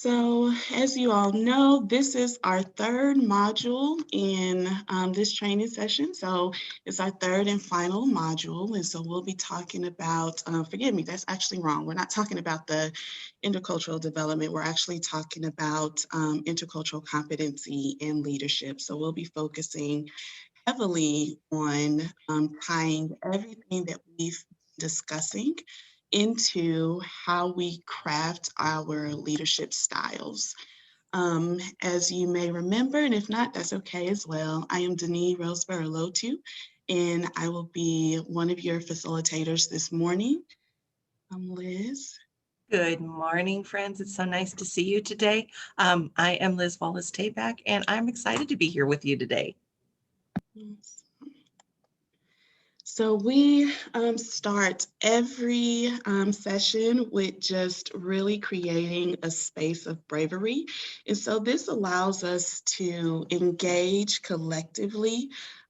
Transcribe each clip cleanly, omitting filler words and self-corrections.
So as you all know, this is our third module in this training session. So it's our third and final module. And so we'll be talking about, forgive me, that's actually wrong. We're not talking about the intercultural development. We're actually talking about intercultural competency and leadership. So we'll be focusing heavily on tying everything that we've been discussing into how we craft our leadership styles. As you may remember, and if not, that's okay as well, I am Denise Roseborough-Lotu, and I will be one of your facilitators this morning. I'm Liz. Good morning, friends. It's so nice to see you today. I am Liz Wallace-Tabak, and I'm excited to be here with you today. So we start every session with just really creating a space of bravery. And so this allows us to engage collectively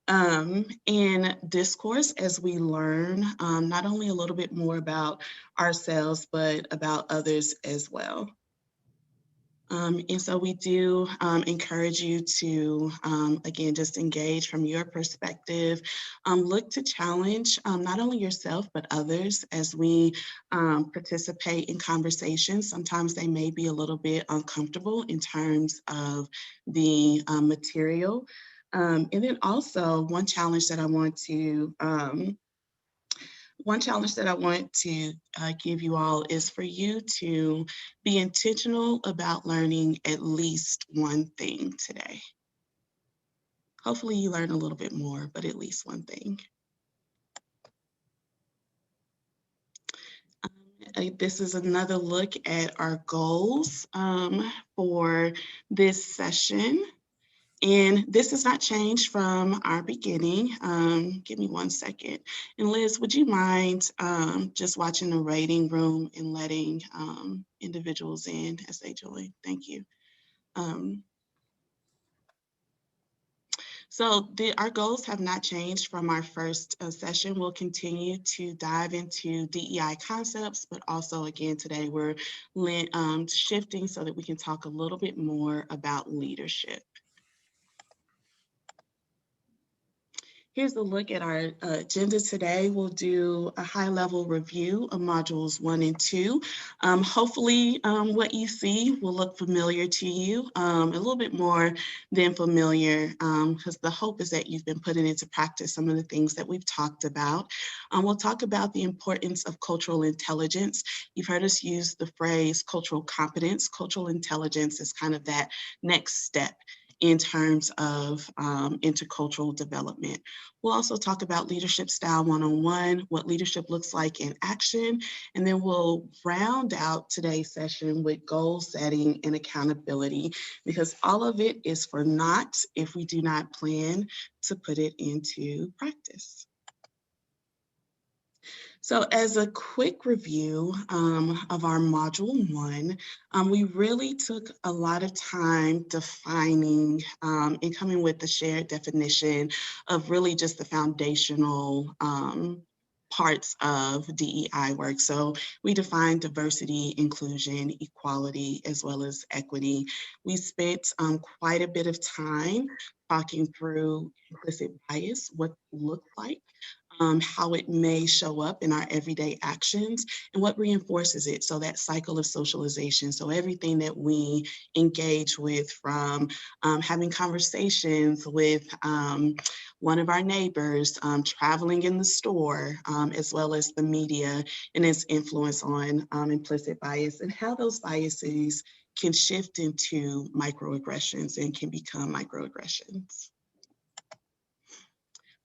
in discourse as we learn not only a little bit more about ourselves, but about others as well. And so we do encourage you to, again, just engage from your perspective, look to challenge not only yourself, but others as we participate in conversations. Sometimes they may be a little bit uncomfortable in terms of the material. And then also one challenge that I want to give you all is for you to be intentional about learning at least one thing today. Hopefully you learn a little bit more, but at least one thing. This is another look at our goals for this session. And this has not changed from our beginning. Give me 1 second. And Liz, would you mind just watching the waiting room and letting individuals in as they join? Thank you. So our goals have not changed from our first session. We'll continue to dive into DEI concepts, but also again today we're shifting so that we can talk a little bit more about leadership. Here's a look at our agenda today. We'll do a high-level review of modules 1 and 2. Hopefully what you see will look familiar to you, a little bit more than familiar, because the hope is that you've been putting into practice some of the things that we've talked about. We'll talk about the importance of cultural intelligence. You've heard us use the phrase cultural competence. Cultural intelligence is kind of that next step in terms of intercultural development. We'll also talk about leadership style 101, what leadership looks like in action, and then we'll round out today's session with goal setting and accountability, because all of it is for naught if we do not plan to put it into practice. So as a quick review of our module 1, we really took a lot of time defining and coming with the shared definition of really just the foundational parts of DEI work. So we defined diversity, inclusion, equality, as well as equity. We spent quite a bit of time talking through implicit bias, what it looks like, how it may show up in our everyday actions, and what reinforces it. So that cycle of socialization. So everything that we engage with, from having conversations with one of our neighbors, traveling in the store, as well as the media and its influence on implicit bias, and how those biases can shift into microaggressions and can become microaggressions.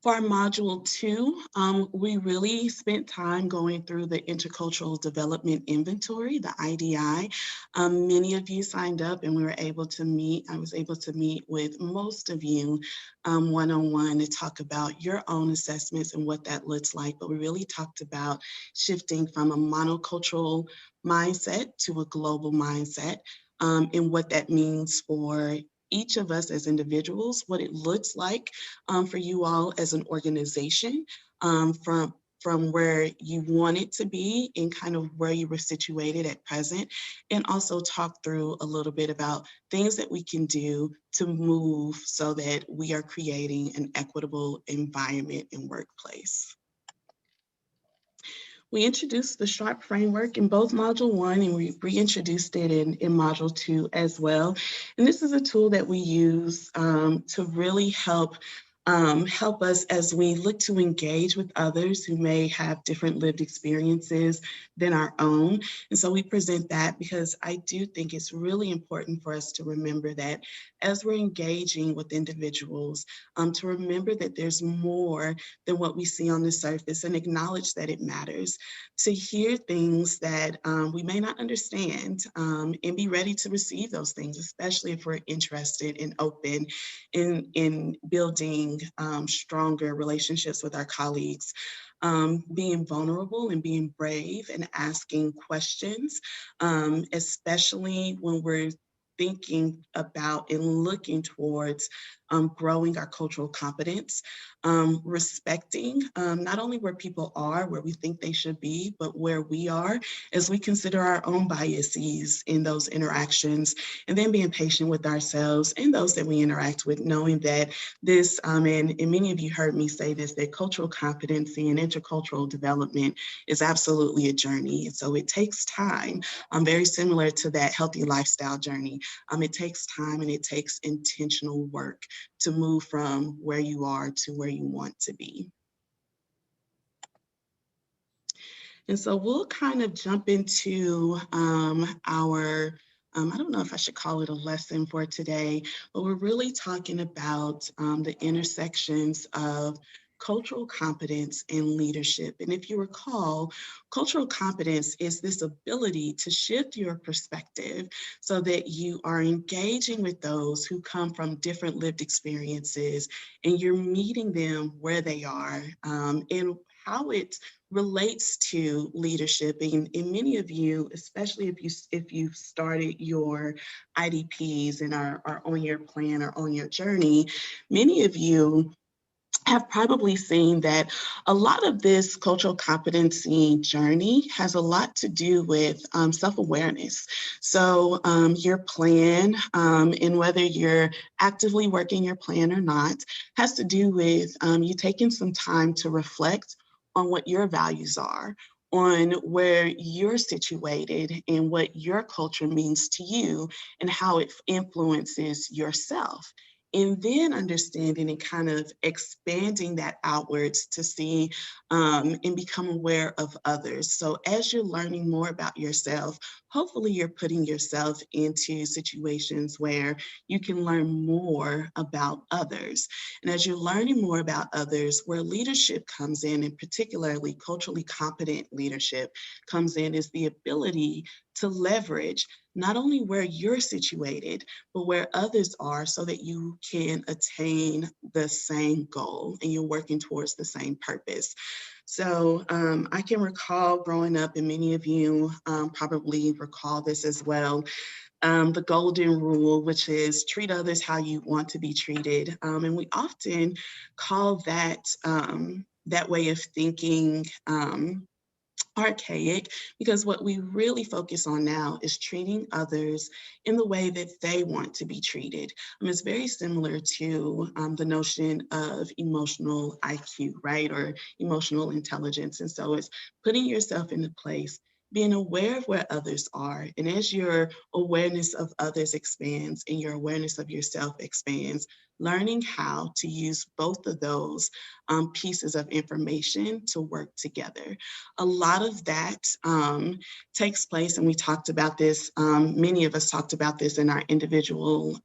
For our module 2, we really spent time going through the Intercultural Development Inventory, the IDI. Many of you signed up and we were able to meet. I was able to meet with most of you one-on-one to talk about your own assessments and what that looks like. But we really talked about shifting from a monocultural mindset to a global mindset, and what that means for each of us as individuals, what it looks like for you all as an organization, from from where you want it to be and kind of where you were situated at present, and also talk through a little bit about things that we can do to move so that we are creating an equitable environment and workplace. We introduced the SHARP framework in both Module 1, and we reintroduced it in Module 2 as well. And this is a tool that we use to really help us as we look to engage with others who may have different lived experiences than our own. And so we present that because I do think it's really important for us to remember that as we're engaging with individuals, to remember that there's more than what we see on the surface and acknowledge that it matters. To hear things that we may not understand, and be ready to receive those things, especially if we're interested and open in building stronger relationships with our colleagues. Being vulnerable and being brave and asking questions, especially when we're thinking about and looking towards growing our cultural competence, respecting not only where people are, where we think they should be, but where we are as we consider our own biases in those interactions, and then being patient with ourselves and those that we interact with, knowing that this, and many of you heard me say this, that cultural competency and intercultural development is absolutely a journey. And so it takes time, very similar to that healthy lifestyle journey. It takes time and it takes intentional work to move from where you are to where you want to be. And so we'll kind of jump into our, I don't know if I should call it a lesson for today, but we're really talking about the intersections of cultural competence and leadership. And if you recall, cultural competence is this ability to shift your perspective so that you are engaging with those who come from different lived experiences and you're meeting them where they are, and how it relates to leadership. And many of you, especially if you've started your IDPs and are on your plan or on your journey, many of you have probably seen that a lot of this cultural competency journey has a lot to do with self-awareness. So your plan, and whether you're actively working your plan or not, has to do with you taking some time to reflect on what your values are, on where you're situated and what your culture means to you and how it influences yourself. And then understanding and kind of expanding that outwards to see and become aware of others. So as you're learning more about yourself, hopefully you're putting yourself into situations where you can learn more about others. And as you're learning more about others, where leadership comes in, and particularly culturally competent leadership comes in, is the ability to leverage not only where you're situated, but where others are so that you can attain the same goal and you're working towards the same purpose. So I can recall growing up, and many of you probably recall this as well, the golden rule, which is treat others how you want to be treated. And we often call that that way of thinking archaic, because what we really focus on now is treating others in the way that they want to be treated. It's very similar to the notion of emotional IQ, right? Or emotional intelligence. And so it's putting yourself in a place, being aware of where others are. And as your awareness of others expands and your awareness of yourself expands, learning how to use both of those pieces of information to work together. A lot of that takes place, and we talked about this, many of us talked about this in our individual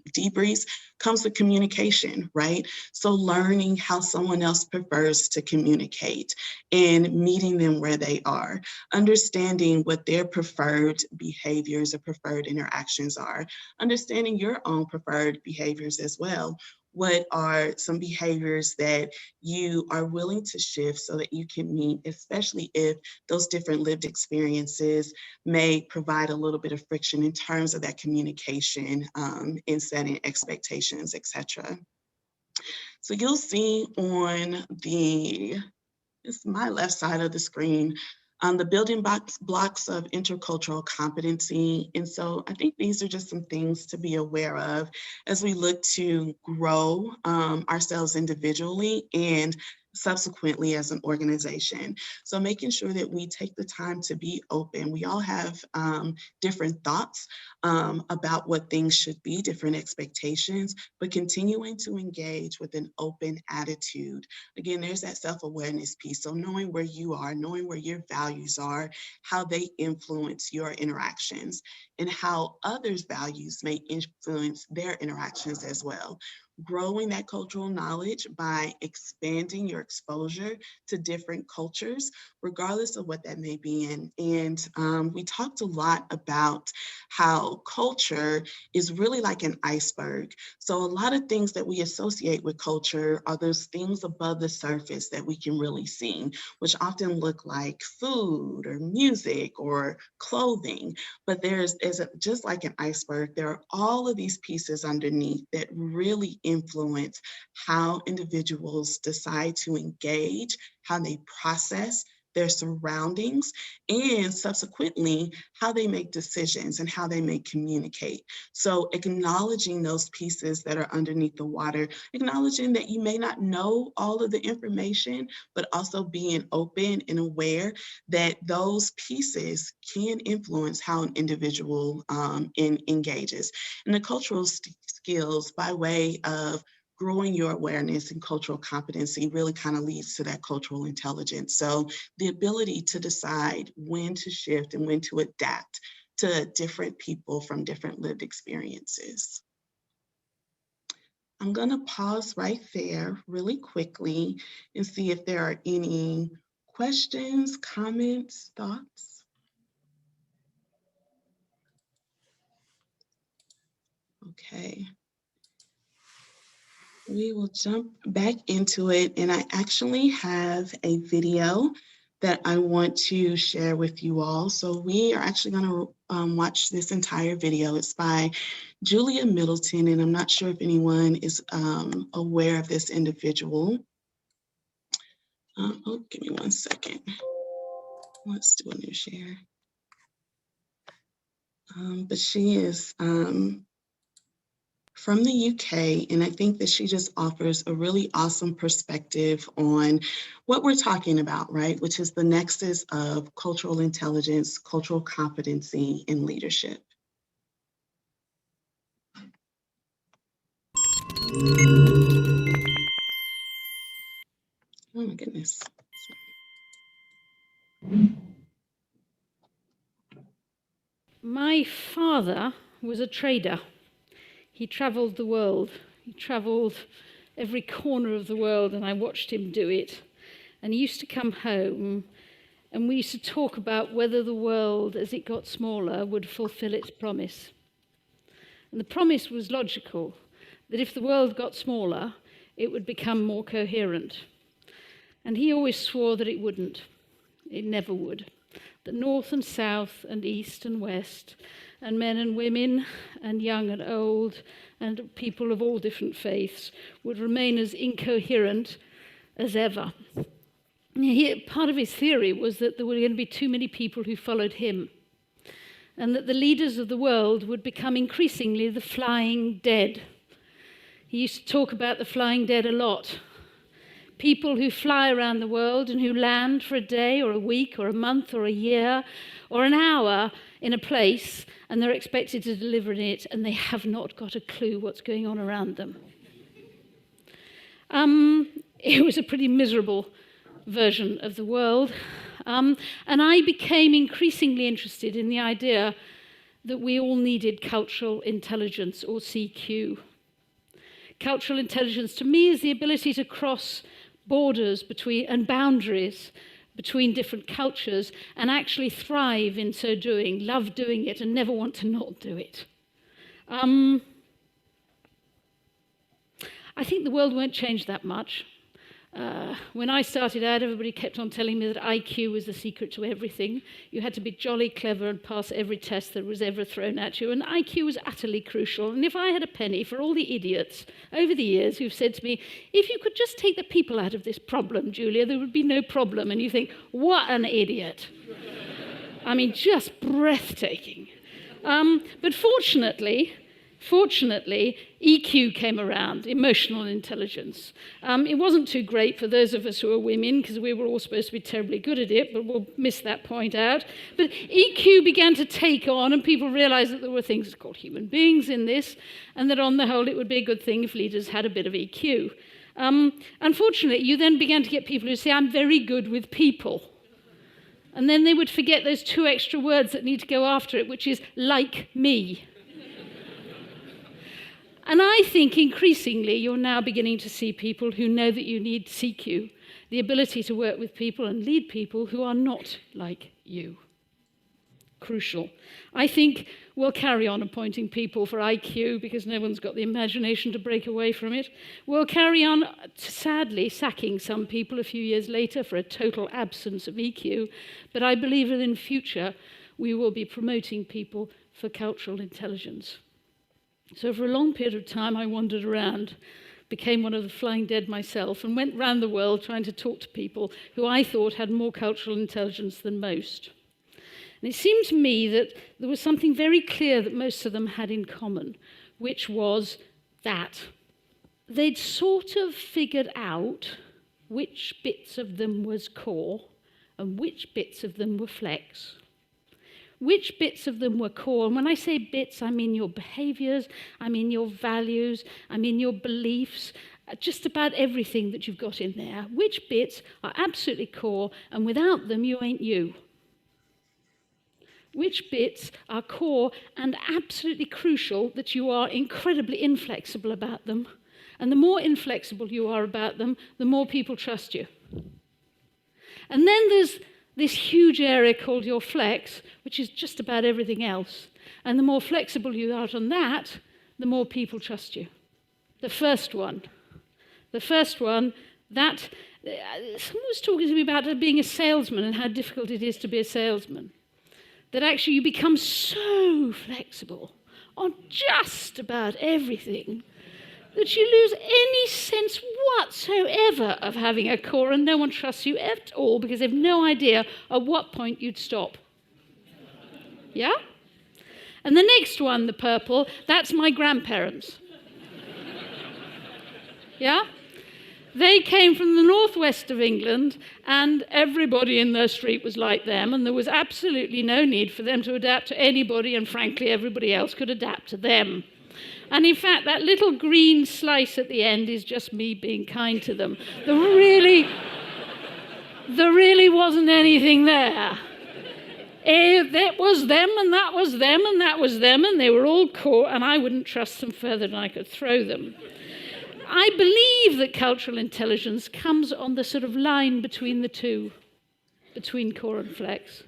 debriefs, comes with communication, right? So learning how someone else prefers to communicate and meeting them where they are, understanding what their preferred behaviors or preferred interactions are, understanding your own preferred behaviors as well. What are some behaviors that you are willing to shift so that you can meet, especially if those different lived experiences may provide a little bit of friction in terms of that communication, in setting expectations, etc. So you'll see on the It's my left side of the screen, the building blocks of intercultural competency. And so I think these are just some things to be aware of as we look to grow ourselves individually and subsequently as an organization. So making sure that we take the time to be open. We all have different thoughts about what things should be, different expectations, but continuing to engage with an open attitude. Again, there's that self-awareness piece. So knowing where you are, knowing where your values are, how they influence your interactions, and how others' values may influence their interactions as well. Growing that cultural knowledge by expanding your exposure to different cultures, regardless of what that may be in. And we talked a lot about how culture is really like an iceberg. So a lot of things that we associate with culture are those things above the surface that we can really see, which often look like food or music or clothing. But just like an iceberg, there are all of these pieces underneath that really influence how individuals decide to engage, how they process their surroundings, and subsequently, how they make decisions and how they may communicate. So acknowledging those pieces that are underneath the water, acknowledging that you may not know all of the information, but also being open and aware that those pieces can influence how an individual engages. And the cultural skills by way of growing your awareness and cultural competency really kind of leads to that cultural intelligence. So the ability to decide when to shift and when to adapt to different people from different lived experiences. I'm going to pause right there really quickly and see if there are any questions, comments, thoughts. Okay. We will jump back into it, and I actually have a video that I want to share with you all. So we are actually going to watch this entire video. It's by Julia Middleton, and I'm not sure if anyone is aware of this individual. Give me 1 second. Let's do a new share. But she is from the UK, and I think that she just offers a really awesome perspective on what we're talking about, right? Which is the nexus of cultural intelligence, cultural competency, and leadership. Oh my goodness. My father was a trader. He traveled the world. He traveled every corner of the world, and I watched him do it. And he used to come home, and we used to talk about whether the world, as it got smaller, would fulfill its promise. And the promise was logical, that if the world got smaller, it would become more coherent. And he always swore that it wouldn't. It never would. That north and south and east and west, and men and women, and young and old, and people of all different faiths would remain as incoherent as ever. Part of his theory was that there were going to be too many people who followed him, and that the leaders of the world would become increasingly the flying dead. He used to talk about the flying dead a lot. People who fly around the world and who land for a day or a week or a month or a year or an hour in a place, and they're expected to deliver in it, and they have not got a clue what's going on around them. It was a pretty miserable version of the world. And I became increasingly interested in the idea that we all needed cultural intelligence, or CQ. Cultural intelligence to me is the ability to cross borders and boundaries between different cultures and actually thrive in so doing, love doing it, and never want to not do it. I think the world won't change that much. When I started out, everybody kept on telling me that IQ was the secret to everything. You had to be jolly clever and pass every test that was ever thrown at you, and IQ was utterly crucial. And if I had a penny for all the idiots over the years who've said to me, if you could just take the people out of this problem, Julia, there would be no problem, and you think, what an idiot. I mean, just breathtaking. But fortunately, EQ came around, emotional intelligence. It wasn't too great for those of us who are women, because we were all supposed to be terribly good at it, but we'll miss that point out. But EQ began to take on, and people realized that there were things called human beings in this, and that on the whole it would be a good thing if leaders had a bit of EQ. Unfortunately, you then began to get people who say, I'm very good with people. And then they would forget those two extra words that need to go after it, which is like me. And I think increasingly you're now beginning to see people who know that you need CQ, the ability to work with people and lead people who are not like you. Crucial. I think we'll carry on appointing people for IQ because no one's got the imagination to break away from it. We'll carry on, sadly, sacking some people a few years later for a total absence of EQ. But I believe that in future we will be promoting people for cultural intelligence. So for a long period of time, I wandered around, became one of the flying dead myself, and went round the world trying to talk to people who I thought had more cultural intelligence than most. And it seemed to me that there was something very clear that most of them had in common, which was that they'd sort of figured out which bits of them was core and which bits of them were flex. Which bits of them were core? And when I say bits, I mean your behaviors, I mean your values, I mean your beliefs, just about everything that you've got in there. Which bits are absolutely core, and without them, you ain't you? Which bits are core and absolutely crucial that you are incredibly inflexible about them? And the more inflexible you are about them, the more people trust you. And then there's this huge area called your flex, which is just about everything else. And the more flexible you are on that, the more people trust you. The first one, that someone was talking to me about being a salesman and how difficult it is to be a salesman. That actually you become so flexible on just about everything that you lose any sense whatsoever of having a core, and no one trusts you at all because they have no idea at what point you'd stop. Yeah? And the next one, the purple, that's my grandparents. Yeah? They came from the northwest of England, and everybody in their street was like them, and there was absolutely no need for them to adapt to anybody, and frankly, everybody else could adapt to them. And in fact, that little green slice at the end is just me being kind to them. There really wasn't anything there. That was them, and that was them, and that was them, and they were all core, and I wouldn't trust them further than I could throw them. I believe that cultural intelligence comes on the sort of line between the two, between core and flex.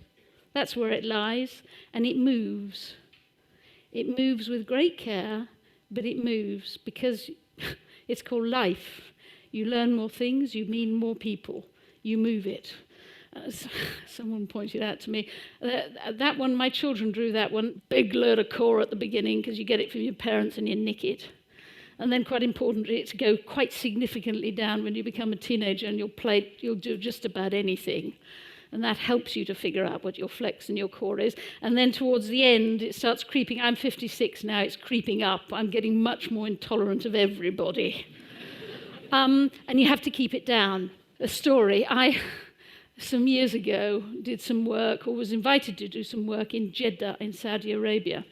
That's where it lies, and it moves. It moves with great care, but it moves because it's called life. You learn more things, you meet more people, you move it. Someone pointed out to me, that one, my children drew that one, big load of core at the beginning because you get it from your parents and you nick it. And then quite importantly, it's go quite significantly down when you become a teenager and you'll do just about anything. And that helps you to figure out what your flex and your core is. And then towards the end, it starts creeping. I'm 56 now, it's creeping up. I'm getting much more intolerant of everybody. And you have to keep it down. A story, I, some years ago, did some work, or was invited to do some work in Jeddah in Saudi Arabia.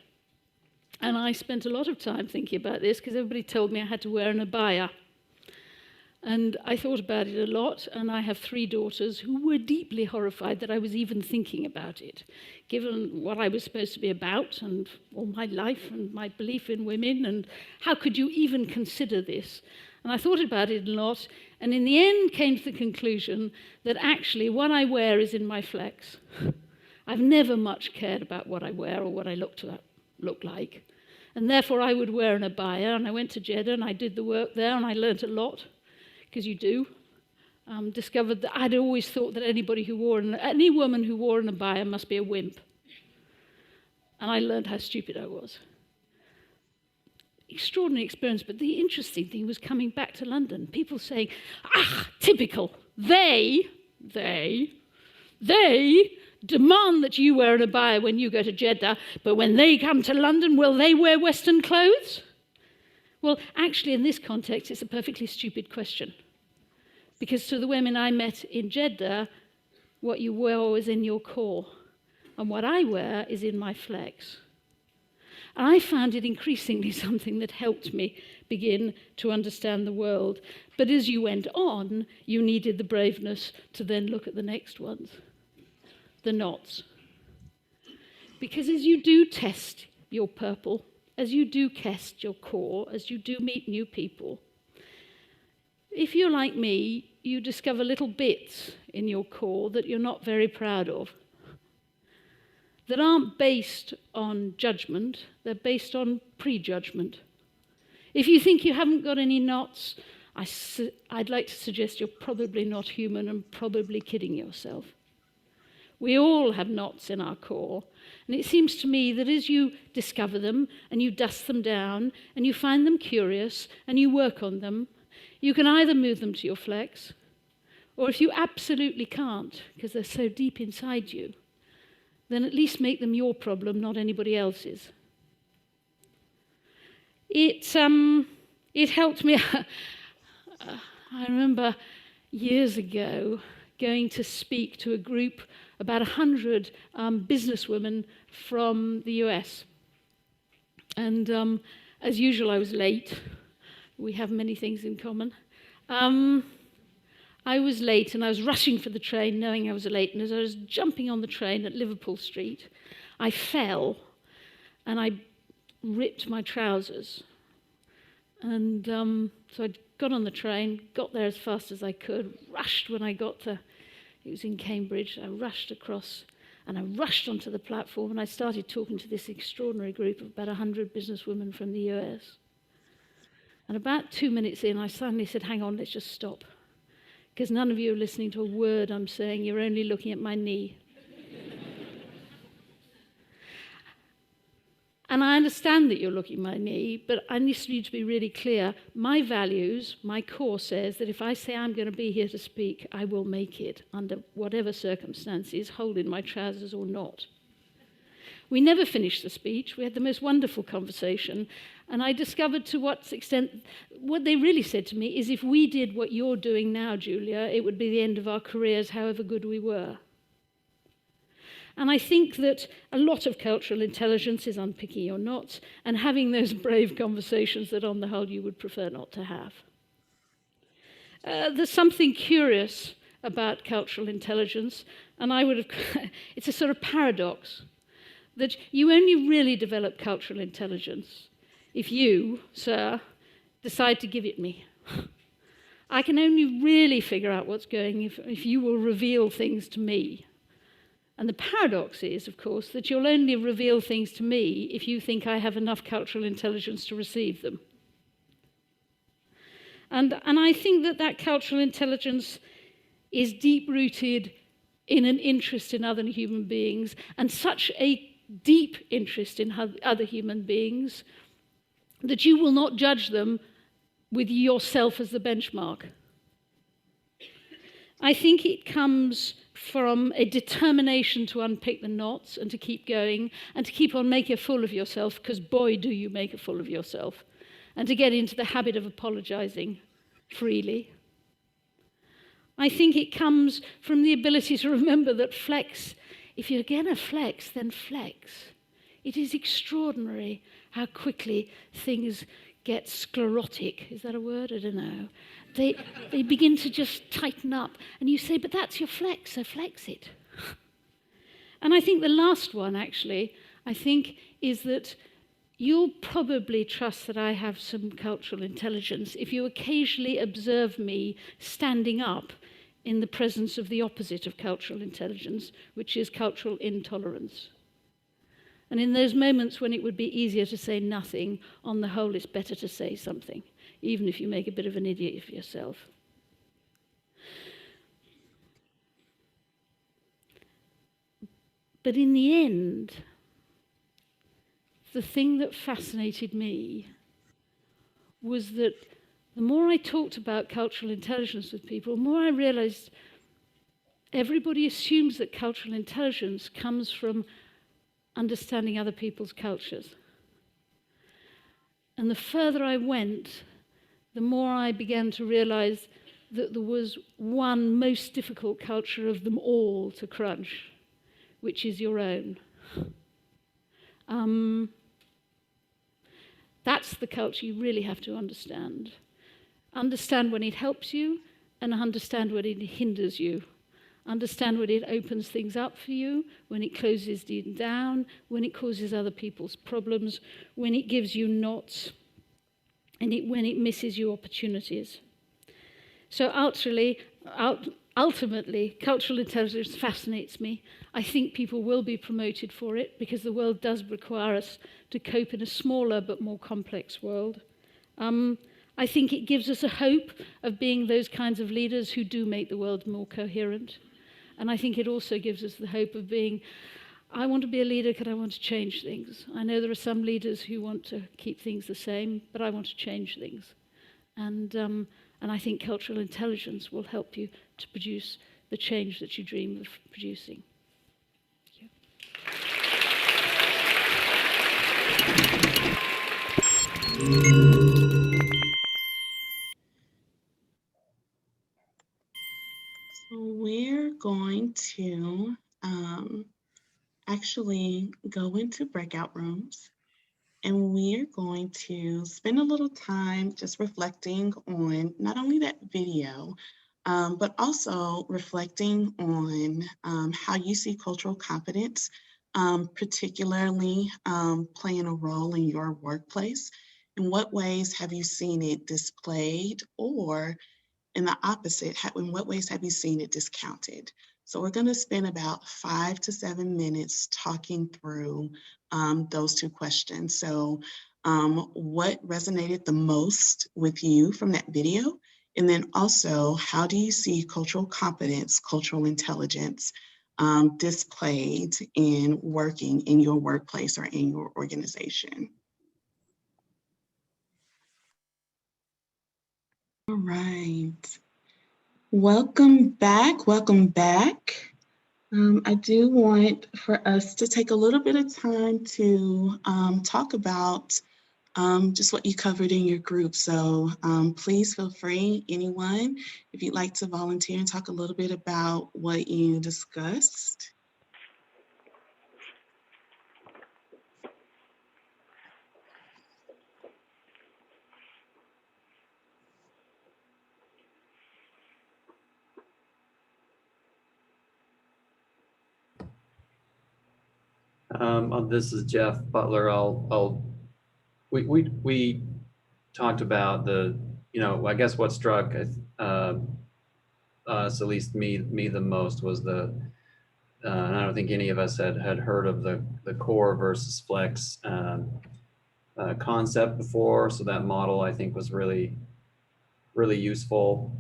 And I spent a lot of time thinking about this because everybody told me I had to wear an abaya. And I thought about it a lot, and I have 3 daughters who were deeply horrified that I was even thinking about it, given what I was supposed to be about and all my life and my belief in women, and how could you even consider this? And I thought about it a lot, and in the end came to the conclusion that actually what I wear is in my flex. I've never much cared about what I wear or what I look like. And therefore I would wear an abaya, and I went to Jeddah and I did the work there and I learnt a lot. Because you do. discovered that I'd always thought that any woman who wore an abaya must be a wimp. And I learned how stupid I was. Extraordinary experience, but the interesting thing was coming back to London, people saying, typical, they demand that you wear an abaya when you go to Jeddah, but when they come to London, will they wear Western clothes? Well, actually, in this context, it's a perfectly stupid question. Because to the women I met in Jeddah, what you wear is in your core, and what I wear is in my flex. And I found it increasingly something that helped me begin to understand the world. But as you went on, you needed the braveness to then look at the next ones, the knots. Because as you do test your purple, as you do test your core, as you do meet new people, if you're like me, you discover little bits in your core that you're not very proud of, that aren't based on judgment, they're based on prejudgment. If you think you haven't got any knots, I'd like to suggest you're probably not human and probably kidding yourself. We all have knots in our core, and it seems to me that as you discover them and you dust them down and you find them curious and you work on them, you can either move them to your flex, or if you absolutely can't, because they're so deep inside you, then at least make them your problem, not anybody else's. It helped me. I remember years ago going to speak to a group, about 100 businesswomen from the US. And as usual, I was late. We have many things in common. I was late and I was rushing for the train knowing I was late, and as I was jumping on the train at Liverpool Street, I fell and I ripped my trousers. And so I got on the train, got there as fast as I could, rushed when I got to, it was in Cambridge, I rushed across and I rushed onto the platform and I started talking to this extraordinary group of about 100 businesswomen from the US. And about 2 minutes in, I suddenly said, hang on, let's just stop. Because none of you are listening to a word I'm saying, you're only looking at my knee. And I understand that you're looking at my knee, but I need you to be really clear. My values, my core says that if I say I'm going to be here to speak, I will make it under whatever circumstances, holding my trousers or not. We never finished the speech. We had the most wonderful conversation. And I discovered to what extent, what they really said to me is, if we did what you're doing now, Julia, it would be the end of our careers, however good we were. And I think that a lot of cultural intelligence is unpicking your knots and having those brave conversations that on the whole you would prefer not to have. There's something curious about cultural intelligence, and it's a sort of paradox, that you only really develop cultural intelligence if you, sir, decide to give it me. I can only really figure out what's going if you will reveal things to me. And the paradox is, of course, that you'll only reveal things to me if you think I have enough cultural intelligence to receive them. And I think that cultural intelligence is deep-rooted in an interest in other human beings, and such a deep interest in other human beings that you will not judge them with yourself as the benchmark. I think it comes from a determination to unpick the knots and to keep going and to keep on making a fool of yourself, because boy, do you make a fool of yourself, and to get into the habit of apologizing freely. I think it comes from the ability to remember that flex, if you're going to flex, then flex. It is extraordinary how quickly things get sclerotic. Is that a word? I don't know. They begin to just tighten up. And you say, but that's your flex, so flex it. And I think the last one, actually, is that you'll probably trust that I have some cultural intelligence if you occasionally observe me standing up in the presence of the opposite of cultural intelligence, which is cultural intolerance. And in those moments when it would be easier to say nothing, on the whole, it's better to say something, even if you make a bit of an idiot of yourself. But in the end, the thing that fascinated me was that the more I talked about cultural intelligence with people, the more I realized everybody assumes that cultural intelligence comes from understanding other people's cultures. And the further I went, the more I began to realize that there was one most difficult culture of them all to crunch, which is your own. That's the culture you really have to understand. Understand when it helps you and understand when it hinders you. Understand when it opens things up for you, when it closes it down, when it causes other people's problems, when it gives you knots, and when it misses you opportunities. So ultimately, cultural intelligence fascinates me. I think people will be promoted for it because the world does require us to cope in a smaller but more complex world. I think it gives us a hope of being those kinds of leaders who do make the world more coherent. And I think it also gives us the hope of being, I want to be a leader because I want to change things. I know there are some leaders who want to keep things the same, but I want to change things. And I think cultural intelligence will help you to produce the change that you dream of producing. Thank you. So we're going to actually go into breakout rooms, and we're going to spend a little time just reflecting on not only that video, but also reflecting on how you see cultural competence, particularly playing a role in your workplace. In what ways have you seen it displayed, or in the opposite, in what ways have you seen it discounted? So we're going to spend about 5 to 7 minutes talking through those two questions. So what resonated the most with you from that video? And then also, how do you see cultural competence, cultural intelligence displayed in working in your workplace or in your organization? All right. Welcome back. Welcome back. I do want for us to take a little bit of time to talk about just what you covered in your group. So please feel free, anyone, if you'd like to volunteer and talk a little bit about what you discussed. This is Jeff Butler. We talked about I guess what struck us, at least me the most, was and I don't think any of us had heard of the core versus flex concept before. So that model, I think, was really useful,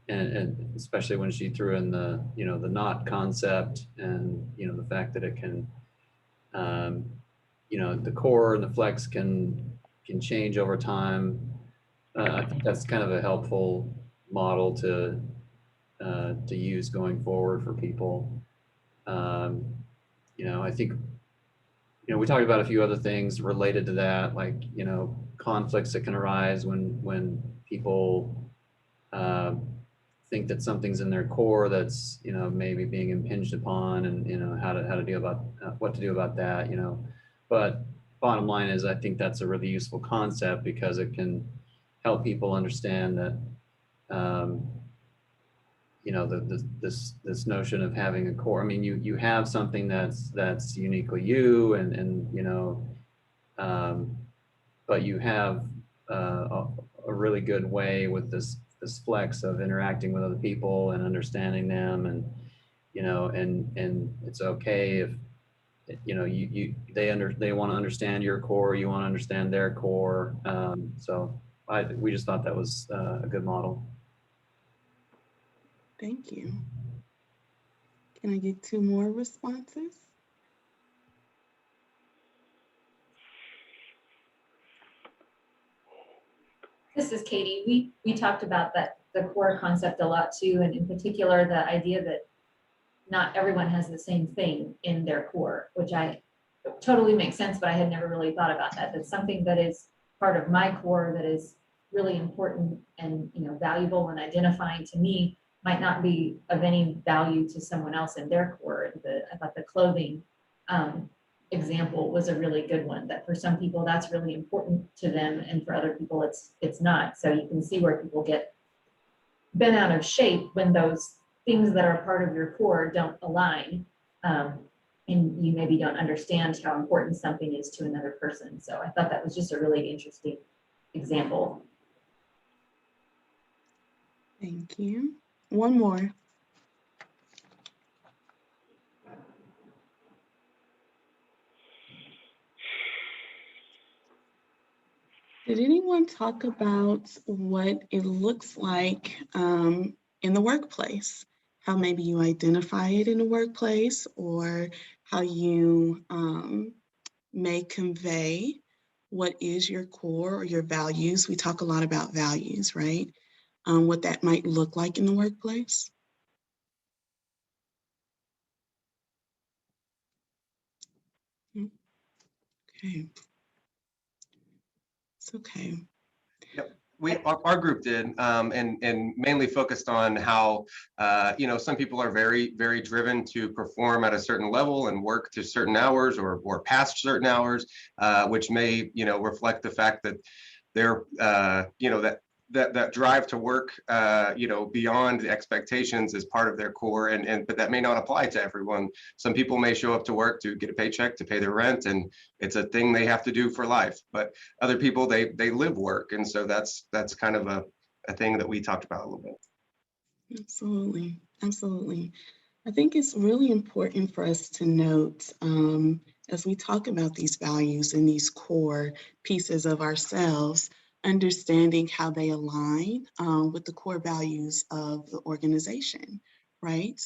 and especially when she threw in the not concept, and the fact that it can the core and the flex can change over time. I think that's kind of a helpful model to use going forward for people. I think we talked about a few other things related to that, like conflicts that can arise when people think that something's in their core that's maybe being impinged upon, and how to deal about what to do about that. But bottom line is, I think that's a really useful concept because it can help people understand that this notion of having a core. I mean, you have something that's uniquely you, but you have a really good way with this flex of interacting with other people and understanding them, and it's okay if they want to understand your core, you want to understand their core. So we just thought that was a good model. Thank you. Can I get 2 more responses? This is Katie. We talked about the core concept a lot too, and in particular, the idea that not everyone has the same thing in their core, which I totally makes sense, but I had never really thought about that. That's something that is part of my core that is really important and valuable and identifying to me might not be of any value to someone else in their core. I thought the clothing example was a really good one, that for some people that's really important to them and for other people it's not. So you can see where people get bent out of shape when those things that are part of your core don't align, and you maybe don't understand how important something is to another person. So I thought that was just a really interesting example. Thank you. One more. Did anyone talk about what it looks like in the workplace? How maybe you identify it in the workplace, or how you may convey what is your core or your values. We talk a lot about values, right? What that might look like in the workplace. Okay. It's okay. Yep. Our group did, and mainly focused on how some people are very, very driven to perform at a certain level and work to certain hours or past certain hours, which may reflect the fact that they're that drive to work beyond the expectations is part of their core, but that may not apply to everyone. Some people may show up to work to get a paycheck to pay their rent, and it's a thing they have to do for life. But other people, they live work, and so that's kind of a thing that we talked about a little bit. Absolutely, absolutely. I think it's really important for us to note as we talk about these values and these core pieces of ourselves, understanding how they align with the core values of the organization, right?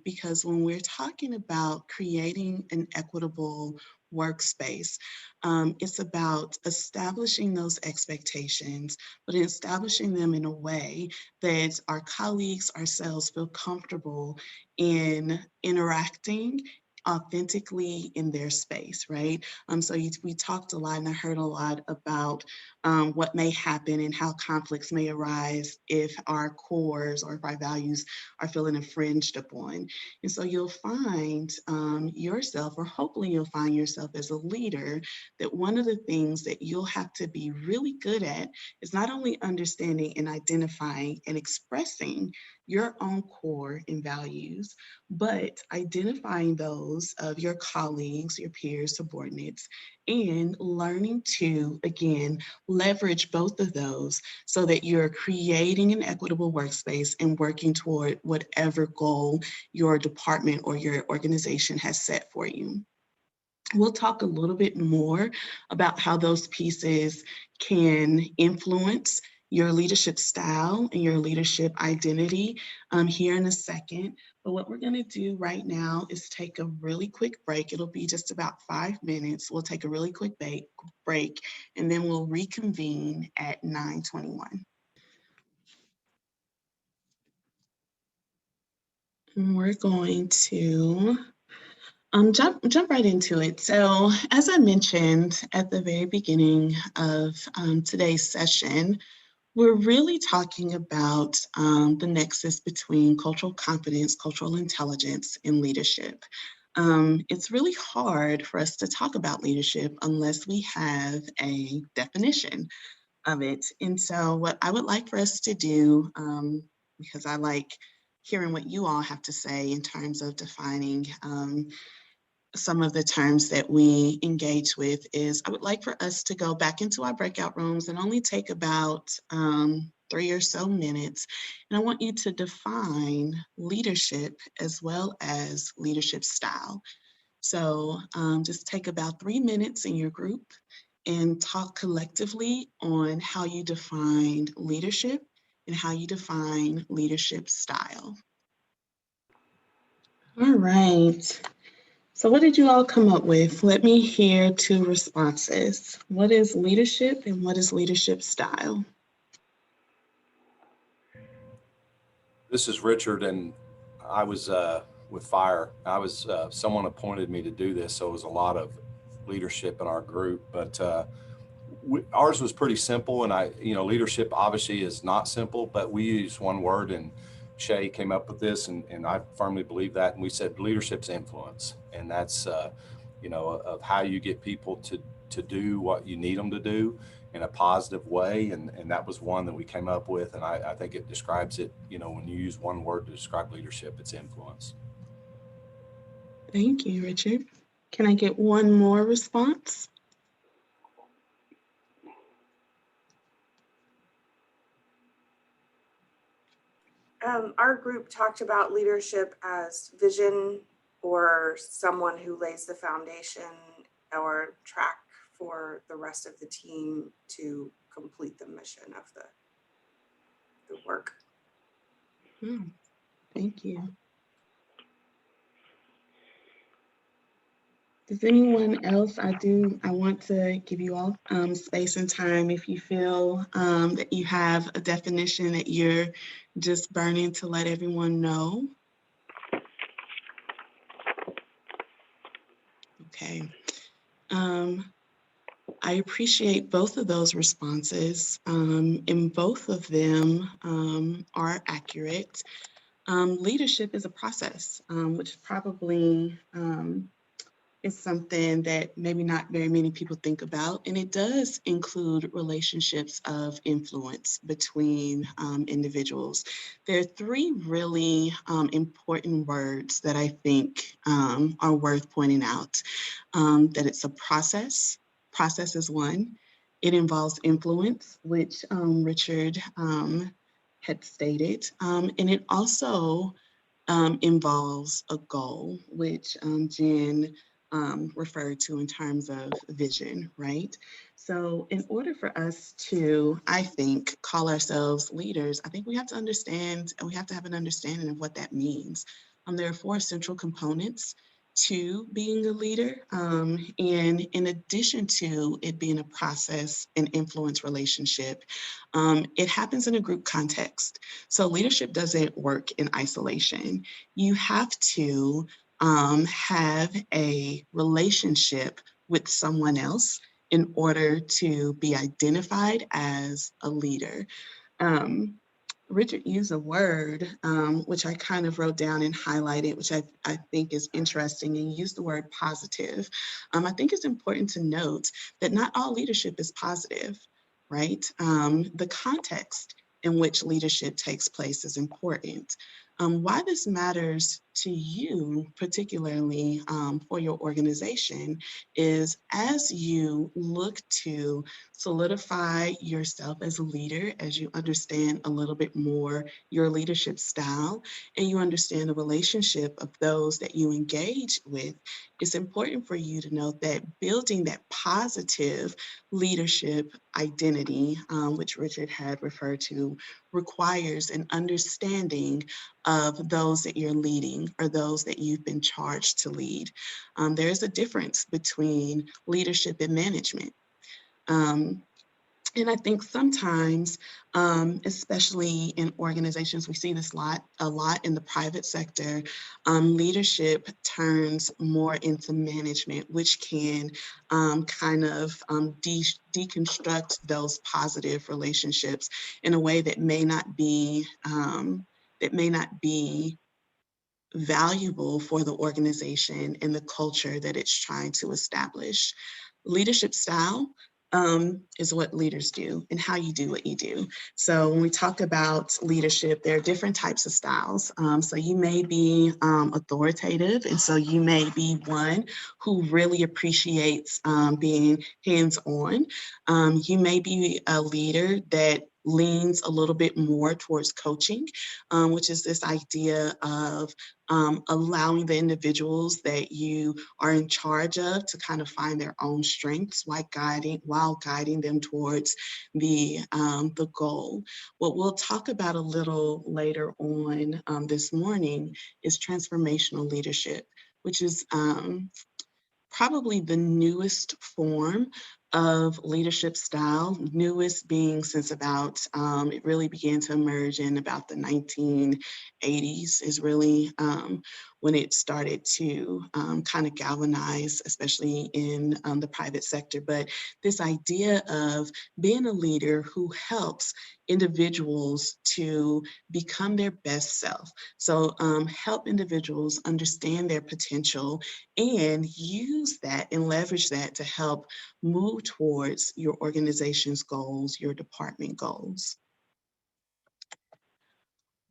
Because when we're talking about creating an equitable workspace, it's about establishing those expectations, but establishing them in a way that our colleagues, ourselves feel comfortable in interacting authentically in their space, right? So we talked a lot, and I heard a lot about what may happen and how conflicts may arise if our cores or if our values are feeling infringed upon. And so you'll find yourself, or hopefully you'll find yourself as a leader, that one of the things that you'll have to be really good at is not only understanding and identifying and expressing your own core and values, but identifying those of your colleagues, your peers, subordinates, and learning to, again, leverage both of those so that you're creating an equitable workspace and working toward whatever goal your department or your organization has set for you. We'll talk a little bit more about how those pieces can influence your leadership style and your leadership identity here in a second. But what we're going to do right now is take a really quick break. It'll be just about 5 minutes. We'll take a really quick break, and then we'll reconvene at 9:21. And we're going to jump right into it. So as I mentioned at the very beginning of today's session, we're really talking about the nexus between cultural competence, cultural intelligence, and leadership. It's really hard for us to talk about leadership unless we have a definition of it. And so what I would like for us to do, because I like hearing what you all have to say in terms of defining some of the terms that we engage with, is I would like for us to go back into our breakout rooms and only take about 3 or so minutes. And I want you to define leadership as well as leadership style. So just take about 3 minutes in your group and talk collectively on how you define leadership and how you define leadership style. All right. So what did you all come up with? Let me hear 2 responses. What is leadership and what is leadership style? This is Richard, and I was with Fire. I was someone appointed me to do this, so it was a lot of leadership in our group. But ours was pretty simple, and leadership obviously is not simple, but we used one word, and Shay came up with this, and I firmly believe that. And we said leadership's influence, and that's of how you get people to do what you need them to do in a positive way. And that was one that we came up with. And I think it describes it, when you use one word to describe leadership, it's influence. Thank you, Richard. Can I get one more response? Our group talked about leadership as vision, or someone who lays the foundation or track for the rest of the team to complete the mission of the work. Thank you. Does anyone else? I want to give you all space and time if you feel that you have a definition that you're just burning to let everyone know. Okay. I appreciate both of those responses, and both of them are accurate. Leadership is a process, which probably is something that maybe not very many people think about, and it does include relationships of influence between individuals. There are 3 really important words that I think are worth pointing out. That it's a process. Process is one. It involves influence, which Richard had stated, and it also involves a goal, which Jen referred to in terms of vision, right? So in order for us to, I think, call ourselves leaders, I think we have to understand, and we have to have an understanding of what that means. There are 4 central components to being a leader. And in addition to it being a process and influence relationship, it happens in a group context. So leadership doesn't work in isolation. You have to have a relationship with someone else in order to be identified as a leader. Richard used a word, which I kind of wrote down and highlighted, which I think is interesting, and used the word positive. I think it's important to note that not all leadership is positive, right? The context in which leadership takes place is important. Why this matters to you, particularly for your organization, is as you look to solidify yourself as a leader, as you understand a little bit more your leadership style, and you understand the relationship of those that you engage with, it's important for you to know that building that positive leadership identity, which Richard had referred to, requires an understanding of those that you're leading or those that you've been charged to lead. There is a difference between leadership and management. And I think sometimes, especially in organizations, we see this a lot in the private sector, leadership turns more into management, which can kind of deconstruct those positive relationships in a way that may not be valuable for the organization and the culture that it's trying to establish. Leadership style is what leaders do and how you do what you do. So when we talk about leadership, there are different types of styles. So you may be authoritative, and so you may be one who really appreciates being hands-on. You may be a leader that leans a little bit more towards coaching, which is this idea of allowing the individuals that you are in charge of to kind of find their own strengths while guiding them towards the goal. What we'll talk about a little later on this morning is transformational leadership, which is probably the newest form of leadership style, newest being since about, it really began to emerge in about the 1980s is really when it started to kind of galvanize, especially in the private sector. But this idea of being a leader who helps individuals to become their best self. So help individuals understand their potential and use that and leverage that to help move towards your organization's goals, your department goals.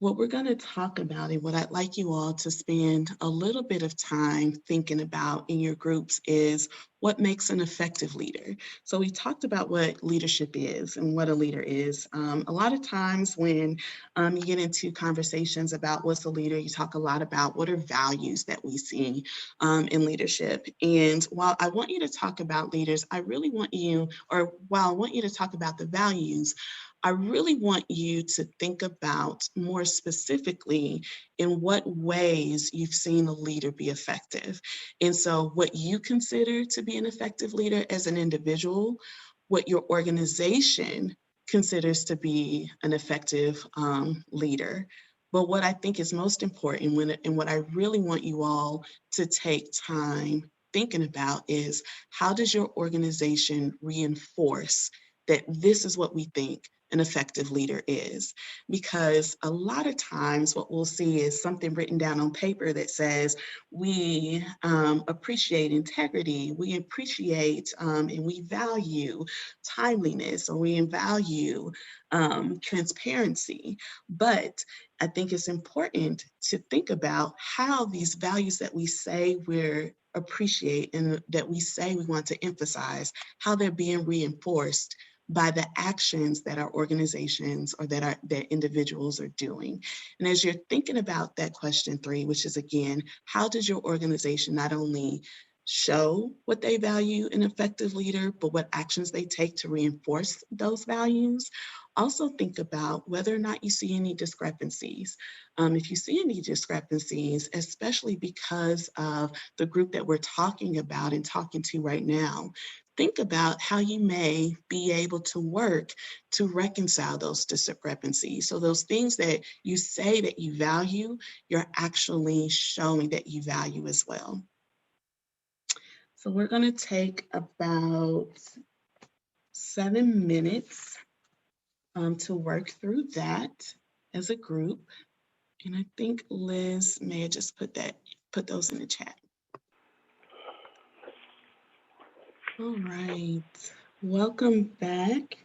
What we're going to talk about and what I'd like you all to spend a little bit of time thinking about in your groups is what makes an effective leader. So we talked about what leadership is and what a leader is. A lot of times when you get into conversations about what's a leader, you talk a lot about what are values that we see in leadership. And while I want you to talk about leaders, I really want you, or while I want you to talk about the values, I really want you to think about more specifically in what ways you've seen a leader be effective. And so what you consider to be an effective leader as an individual, what your organization considers to be an effective leader. But what I think is most important and what I really want you all to take time thinking about is how does your organization reinforce that this is what we think an effective leader is? Because a lot of times what we'll see is something written down on paper that says we appreciate integrity, we appreciate and we value timeliness, or we value transparency. But I think it's important to think about how these values that we say we're appreciate and that we say we want to emphasize, how they're being reinforced by the actions that our organizations or that individuals are doing. And as you're thinking about that question 3, which is again, how does your organization not only show what they value in an effective leader, but what actions they take to reinforce those values? Also think about whether or not you see any discrepancies. If you see any discrepancies, especially because of the group that we're talking about and talking to right now, think about how you may be able to work to reconcile those discrepancies. So those things that you say that you value, you're actually showing that you value as well. So we're going to take about 7 minutes to work through that as a group. And I think Liz may have just put those in the chat. All right, welcome back.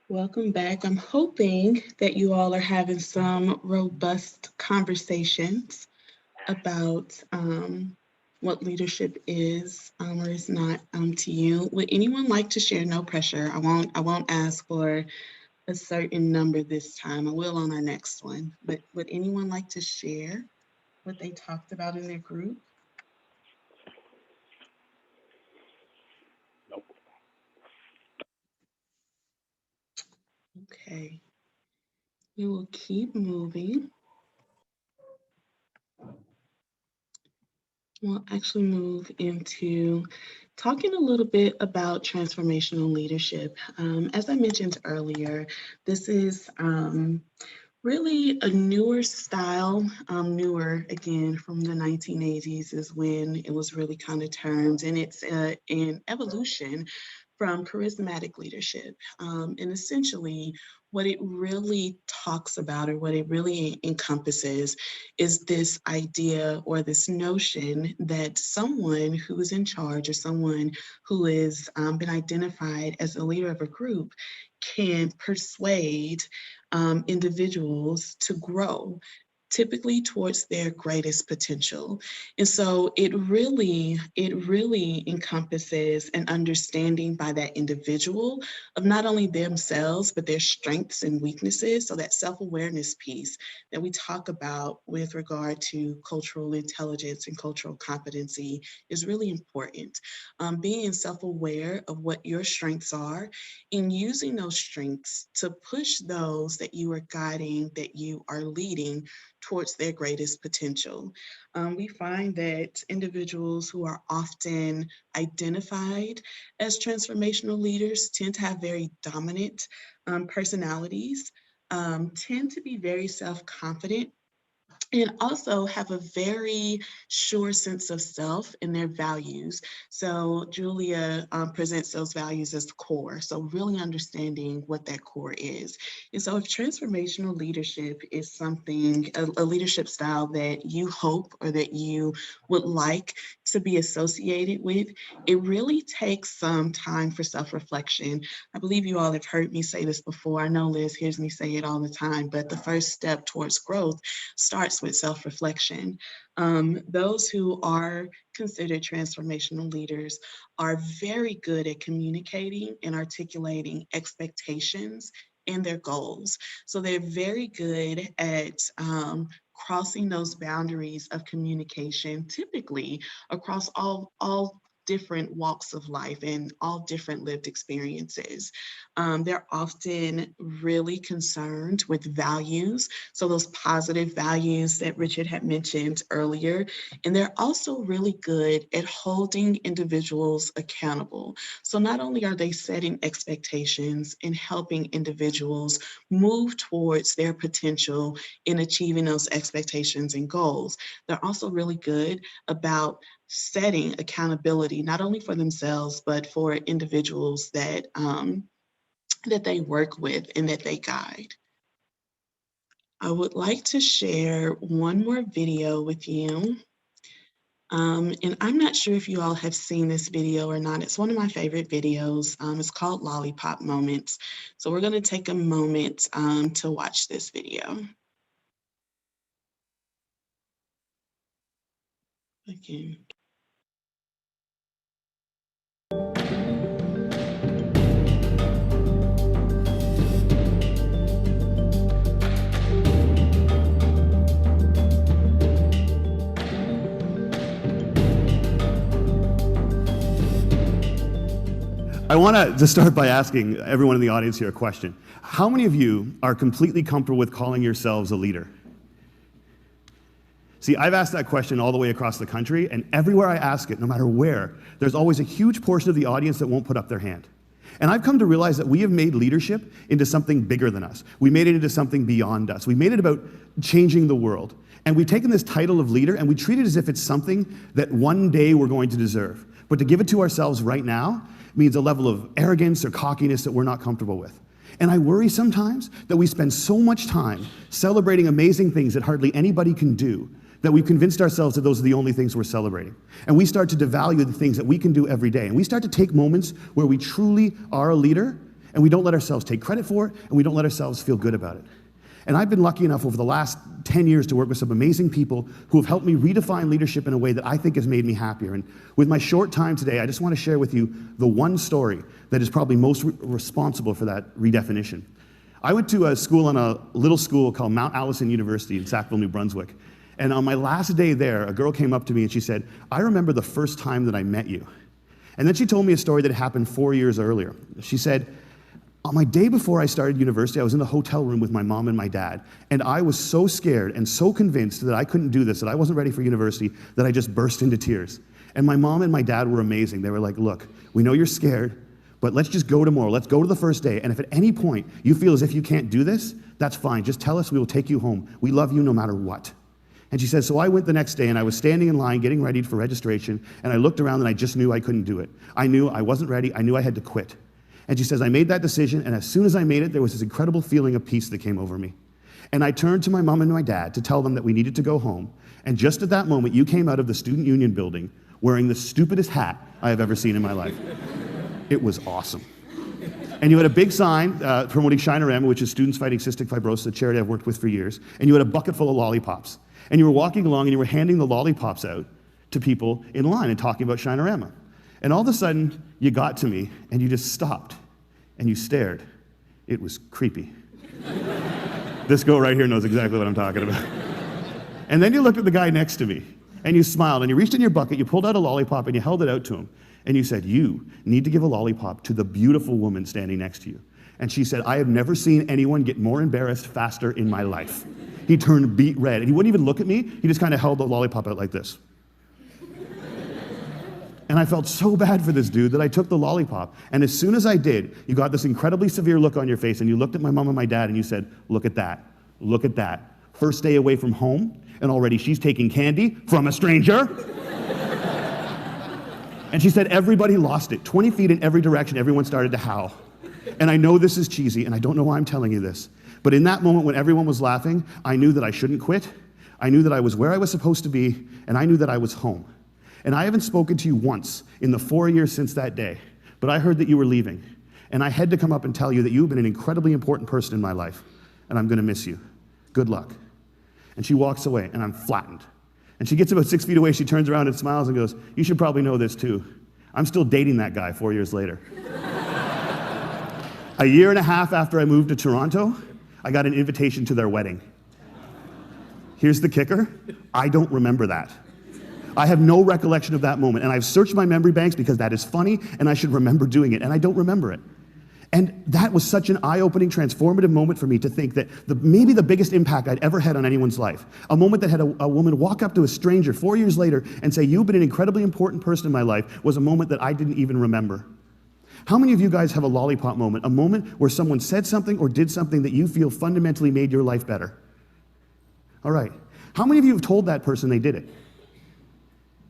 Welcome back. I'm hoping that you all are having some robust conversations about what leadership is or is not to you. Would anyone like to share? No pressure. I won't ask for a certain number this time. I will on our next one. But would anyone like to share what they talked about in their group? Okay, we will keep moving. We'll actually move into talking a little bit about transformational leadership. As I mentioned earlier, this is really a newer style, newer again from the 1980s is when it was really kind of termed, and it's an evolution from charismatic leadership. And essentially what it really talks about, or what it really encompasses, is this idea or this notion that someone who is in charge or someone who has been identified as a leader of a group can persuade individuals to grow typically towards their greatest potential. And so it really encompasses an understanding by that individual of not only themselves, but their strengths and weaknesses. So that self-awareness piece that we talk about with regard to cultural intelligence and cultural competency is really important. Being self-aware of what your strengths are and using those strengths to push those that you are guiding, that you are leading towards their greatest potential. We find that individuals who are often identified as transformational leaders tend to have very dominant personalities, tend to be very self-confident, and also have a very sure sense of self and their values. So Julia presents those values as the core. So really understanding what that core is. And so if transformational leadership is something, a leadership style that you hope or that you would like to be associated with, it really takes some time for self-reflection. I believe you all have heard me say this before. I know Liz hears me say it all the time, but the first step towards growth starts with self-reflection. Those who are considered transformational leaders are very good at communicating and articulating expectations and their goals. So they're very good at crossing those boundaries of communication, typically across all different walks of life and all different lived experiences. They're often really concerned with values, so those positive values that Richard had mentioned earlier, and they're also really good at holding individuals accountable. So not only are they setting expectations and helping individuals move towards their potential in achieving those expectations and goals, they're also really good about setting accountability, not only for themselves, but for individuals that, that they work with and that they guide. I would like to share one more video with you. And I'm not sure if you all have seen this video or not. It's one of my favorite videos. It's called Lollipop Moments. So we're going to take a moment to watch this video. Okay. I want to just start by asking everyone in the audience here a question. How many of you are completely comfortable with calling yourselves a leader? See, I've asked that question all the way across the country, and everywhere I ask it, no matter where, there's always a huge portion of the audience that won't put up their hand. And I've come to realize that we have made leadership into something bigger than us. We made it into something beyond us. We made it about changing the world. And we've taken this title of leader and we treat it as if it's something that one day we're going to deserve. But to give it to ourselves right now means a level of arrogance or cockiness that we're not comfortable with. And I worry sometimes that we spend so much time celebrating amazing things that hardly anybody can do that we've convinced ourselves that those are the only things we're celebrating. And we start to devalue the things that we can do every day. And we start to take moments where we truly are a leader and we don't let ourselves take credit for it and we don't let ourselves feel good about it. And I've been lucky enough over the last 10 years to work with some amazing people who have helped me redefine leadership in a way that I think has made me happier. And with my short time today, I just want to share with you the one story that is probably most responsible for that redefinition. I went to a school on a little school called Mount Allison University in Sackville, New Brunswick. And on my last day there, a girl came up to me and she said, "I remember the first time that I met you." And then she told me a story that happened 4 years earlier. She said, "On my day before I started university, I was in the hotel room with my mom and my dad, and I was so scared and so convinced that I couldn't do this, that I wasn't ready for university, that I just burst into tears. And my mom and my dad were amazing. They were like, 'Look, we know you're scared, but let's just go tomorrow. Let's go to the first day. And if at any point you feel as if you can't do this, that's fine. Just tell us, we will take you home. We love you no matter what.'" And she says, so I went the next day and I was standing in line getting ready for registration, and I looked around and I just knew I couldn't do it. I knew I wasn't ready. I knew I had to quit. And she says, I made that decision, and as soon as I made it, there was this incredible feeling of peace that came over me. And I turned to my mom and my dad to tell them that we needed to go home. And just at that moment, you came out of the Student Union building wearing the stupidest hat I have ever seen in my life. It was awesome. And you had a big sign promoting Shinorama, which is Students Fighting Cystic Fibrosis, a charity I've worked with for years. And you had a bucket full of lollipops. And you were walking along and you were handing the lollipops out to people in line and talking about Shinorama. And all of a sudden, you got to me and you just stopped and you stared. It was creepy. This girl right here knows exactly what I'm talking about. And then you looked at the guy next to me and you smiled and you reached in your bucket, you pulled out a lollipop and you held it out to him. And you said, you need to give a lollipop to the beautiful woman standing next to you. And she said, I have never seen anyone get more embarrassed faster in my life. He turned beet red and he wouldn't even look at me. He just kind of held the lollipop out like this. And I felt so bad for this dude that I took the lollipop. And as soon as I did, you got this incredibly severe look on your face and you looked at my mom and my dad and you said, look at that, look at that. First day away from home and already she's taking candy from a stranger. And she said, everybody lost it. 20 feet in every direction, everyone started to howl. And I know this is cheesy, and I don't know why I'm telling you this, but in that moment when everyone was laughing, I knew that I shouldn't quit. I knew that I was where I was supposed to be, and I knew that I was home. And I haven't spoken to you once in the 4 years since that day, but I heard that you were leaving. And I had to come up and tell you that you've been an incredibly important person in my life, and I'm gonna miss you. Good luck. And she walks away, and I'm flattened. And she gets about 6 feet away, she turns around and smiles and goes, you should probably know this too. I'm still dating that guy 4 years later. A year and a half after I moved to Toronto, I got an invitation to their wedding. Here's the kicker, I don't remember that. I have no recollection of that moment, and I've searched my memory banks because that is funny, and I should remember doing it, and I don't remember it. And that was such an eye-opening, transformative moment for me to think that maybe the biggest impact I'd ever had on anyone's life, a moment that had a woman walk up to a stranger 4 years later and say, you've been an incredibly important person in my life, was a moment that I didn't even remember. How many of you guys have a lollipop moment, a moment where someone said something or did something that you feel fundamentally made your life better? All right. How many of you have told that person they did it?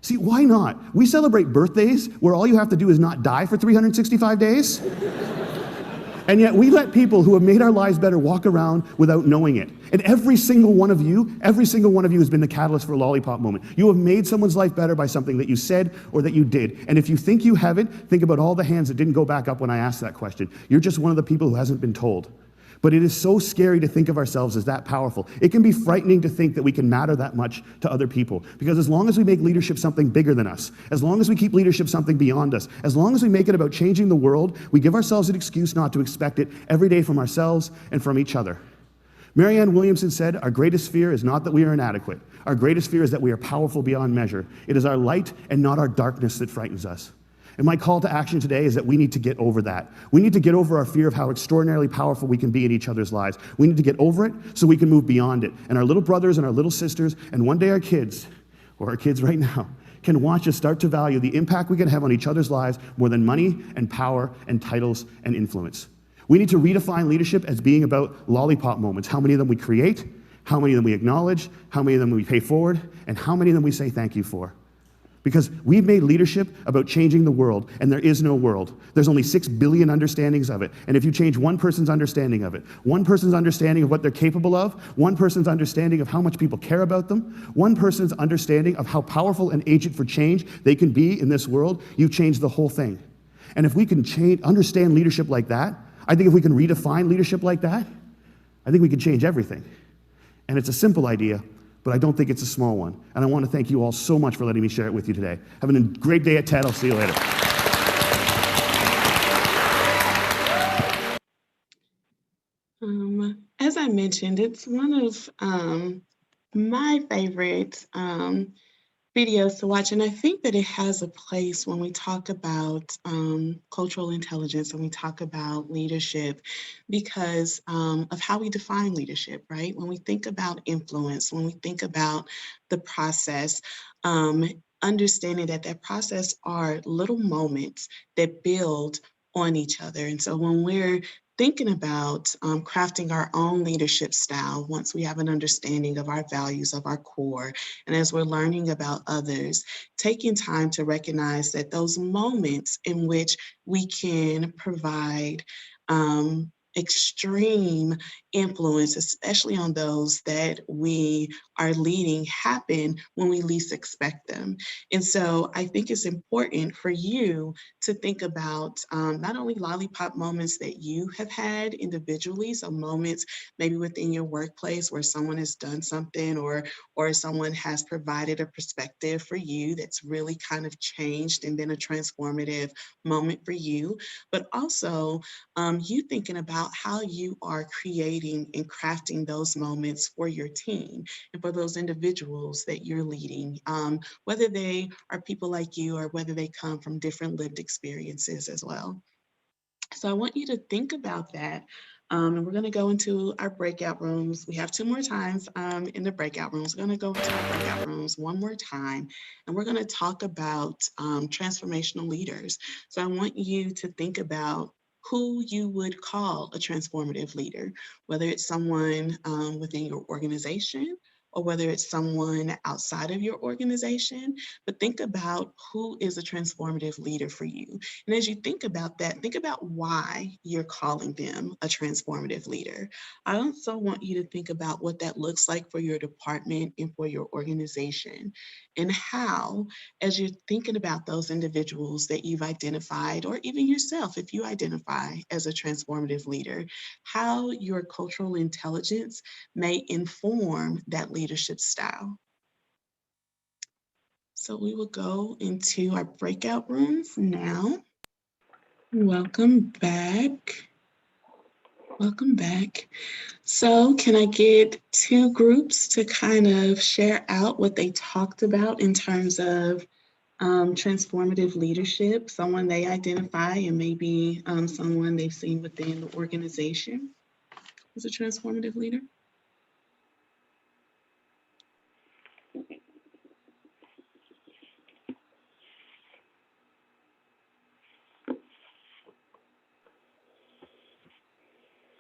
See, why not? We celebrate birthdays where all you have to do is not die for 365 days. And yet we let people who have made our lives better walk around without knowing it. And every single one of you has been the catalyst for a lollipop moment. You have made someone's life better by something that you said or that you did. And if you think you haven't, think about all the hands that didn't go back up when I asked that question. You're just one of the people who hasn't been told. But it is so scary to think of ourselves as that powerful. It can be frightening to think that we can matter that much to other people. Because as long as we make leadership something bigger than us, as long as we keep leadership something beyond us, as long as we make it about changing the world, we give ourselves an excuse not to expect it every day from ourselves and from each other. Marianne Williamson said, our greatest fear is not that we are inadequate. Our greatest fear is that we are powerful beyond measure. It is our light and not our darkness that frightens us. And my call to action today is that we need to get over that. We need to get over our fear of how extraordinarily powerful we can be in each other's lives. We need to get over it so we can move beyond it. And our little brothers and our little sisters, and one day our kids, or our kids right now, can watch us start to value the impact we can have on each other's lives more than money and power and titles and influence. We need to redefine leadership as being about lollipop moments. How many of them we create, how many of them we acknowledge, how many of them we pay forward, and how many of them we say thank you for. Because we've made leadership about changing the world, and there is no world. There's only 6 billion understandings of it. And if you change one person's understanding of it, one person's understanding of what they're capable of, one person's understanding of how much people care about them, one person's understanding of how powerful an agent for change they can be in this world, you've changed the whole thing. And if we can understand leadership like that, I think if we can redefine leadership like that, I think we can change everything. And it's a simple idea, but I don't think it's a small one. And I want to thank you all so much for letting me share it with you today. Have a great day at TED. I'll see you later. As I mentioned, it's one of my favorite videos to watch, and I think that it has a place when we talk about cultural intelligence and we talk about leadership because of how we define leadership, right? When we think about influence, when we think about the process, understanding that that process are little moments that build on each other. And so when we're thinking about crafting our own leadership style, once we have an understanding of our values, of our core, and as we're learning about others, taking time to recognize that those moments in which we can provide extreme influence, especially on those that we are leading, happen when we least expect them. And so I think it's important for you to think about not only lollipop moments that you have had individually, so moments maybe within your workplace where someone has done something or someone has provided a perspective for you that's really kind of changed and been a transformative moment for you, but also you thinking about how you are creating and crafting those moments for your team and for those individuals that you're leading, whether they are people like you or whether they come from different lived experiences as well. So I want you to think about that. And we're going to go into our breakout rooms. We have 2 more times in the breakout rooms. We're going to go into our breakout rooms one more time, and we're going to talk about transformational leaders. So I want you to think about who you would call a transformative leader, whether it's someone within your organization or whether it's someone outside of your organization, but think about who is a transformative leader for you. And as you think about that, think about why you're calling them a transformative leader. I also want you to think about what that looks like for your department and for your organization, and how, as you're thinking about those individuals that you've identified, or even yourself, if you identify as a transformative leader, how your cultural intelligence may inform that leadership style. So we will go into our breakout rooms now. Welcome back. Welcome back. So can I get 2 groups to kind of share out what they talked about in terms of transformative leadership, someone they identify and maybe someone they've seen within the organization as a transformative leader?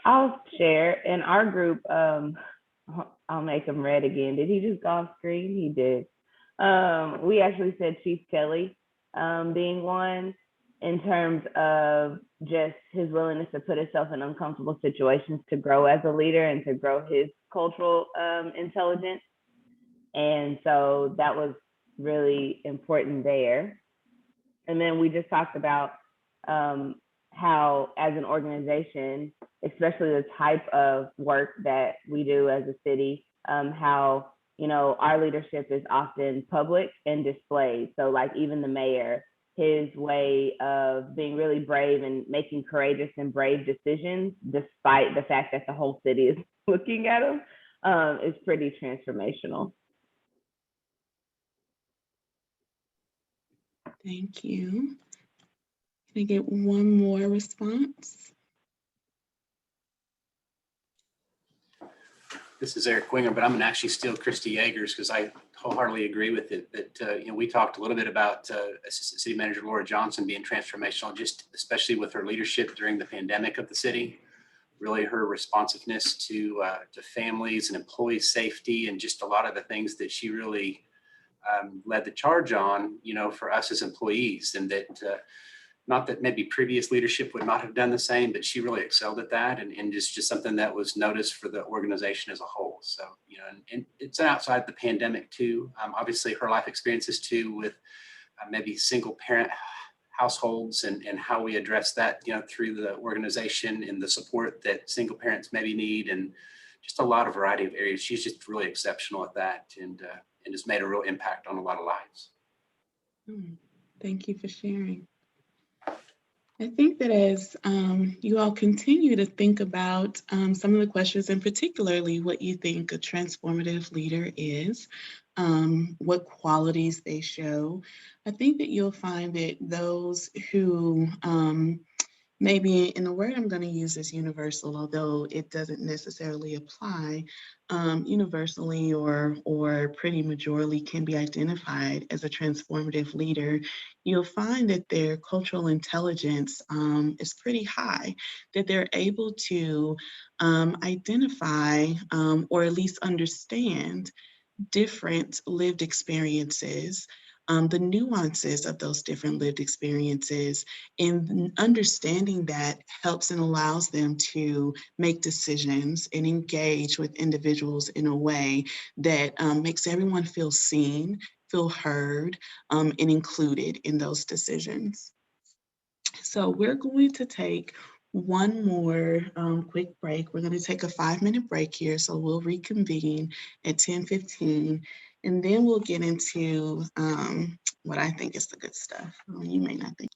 I'll share. In our group, I'll make him red again. Did he just go off screen? He did. We actually said Chief Kelly being one, in terms of just his willingness to put himself in uncomfortable situations to grow as a leader and to grow his cultural intelligence. And so that was really important there. And then we just talked about how, as an organization, especially the type of work that we do as a city, how, you know, our leadership is often public and displayed. So like even the mayor, his way of being really brave and making courageous and brave decisions, despite the fact that the whole city is looking at him, is pretty transformational. Thank you. Can I get one more response? This is Eric Winger, but I'm going to actually steal Christy Yeager's because I wholeheartedly agree with it. That we talked a little bit about Assistant City Manager Laura Johnson being transformational, just especially with her leadership during the pandemic of the city. Really, her responsiveness to families and employee safety, and just a lot of the things that she really led the charge on, for us as employees, and that. Not that maybe previous leadership would not have done the same, but she really excelled at that, and just something that was noticed for the organization as a whole. So, and it's outside the pandemic too. Obviously, her life experiences too with maybe single parent households and how we address that, through the organization and the support that single parents maybe need, and just a lot of variety of areas. She's just really exceptional at that, and has made a real impact on a lot of lives. Thank you for sharing. I think that as you all continue to think about some of the questions, and particularly what you think a transformative leader is, what qualities they show, I think that you'll find that those who maybe, and the word I'm going to use is universal, although it doesn't necessarily apply universally or pretty majorly can be identified as a transformative leader, you'll find that their cultural intelligence is pretty high, that they're able to identify or at least understand different lived experiences the nuances of those different lived experiences. And understanding that helps and allows them to make decisions and engage with individuals in a way that makes everyone feel seen, feel heard, and included in those decisions. So we're going to take one more quick break. We're going to take a 5-minute break here. So we'll reconvene at 10:15, and then we'll get into what I think is the good stuff. You may not think.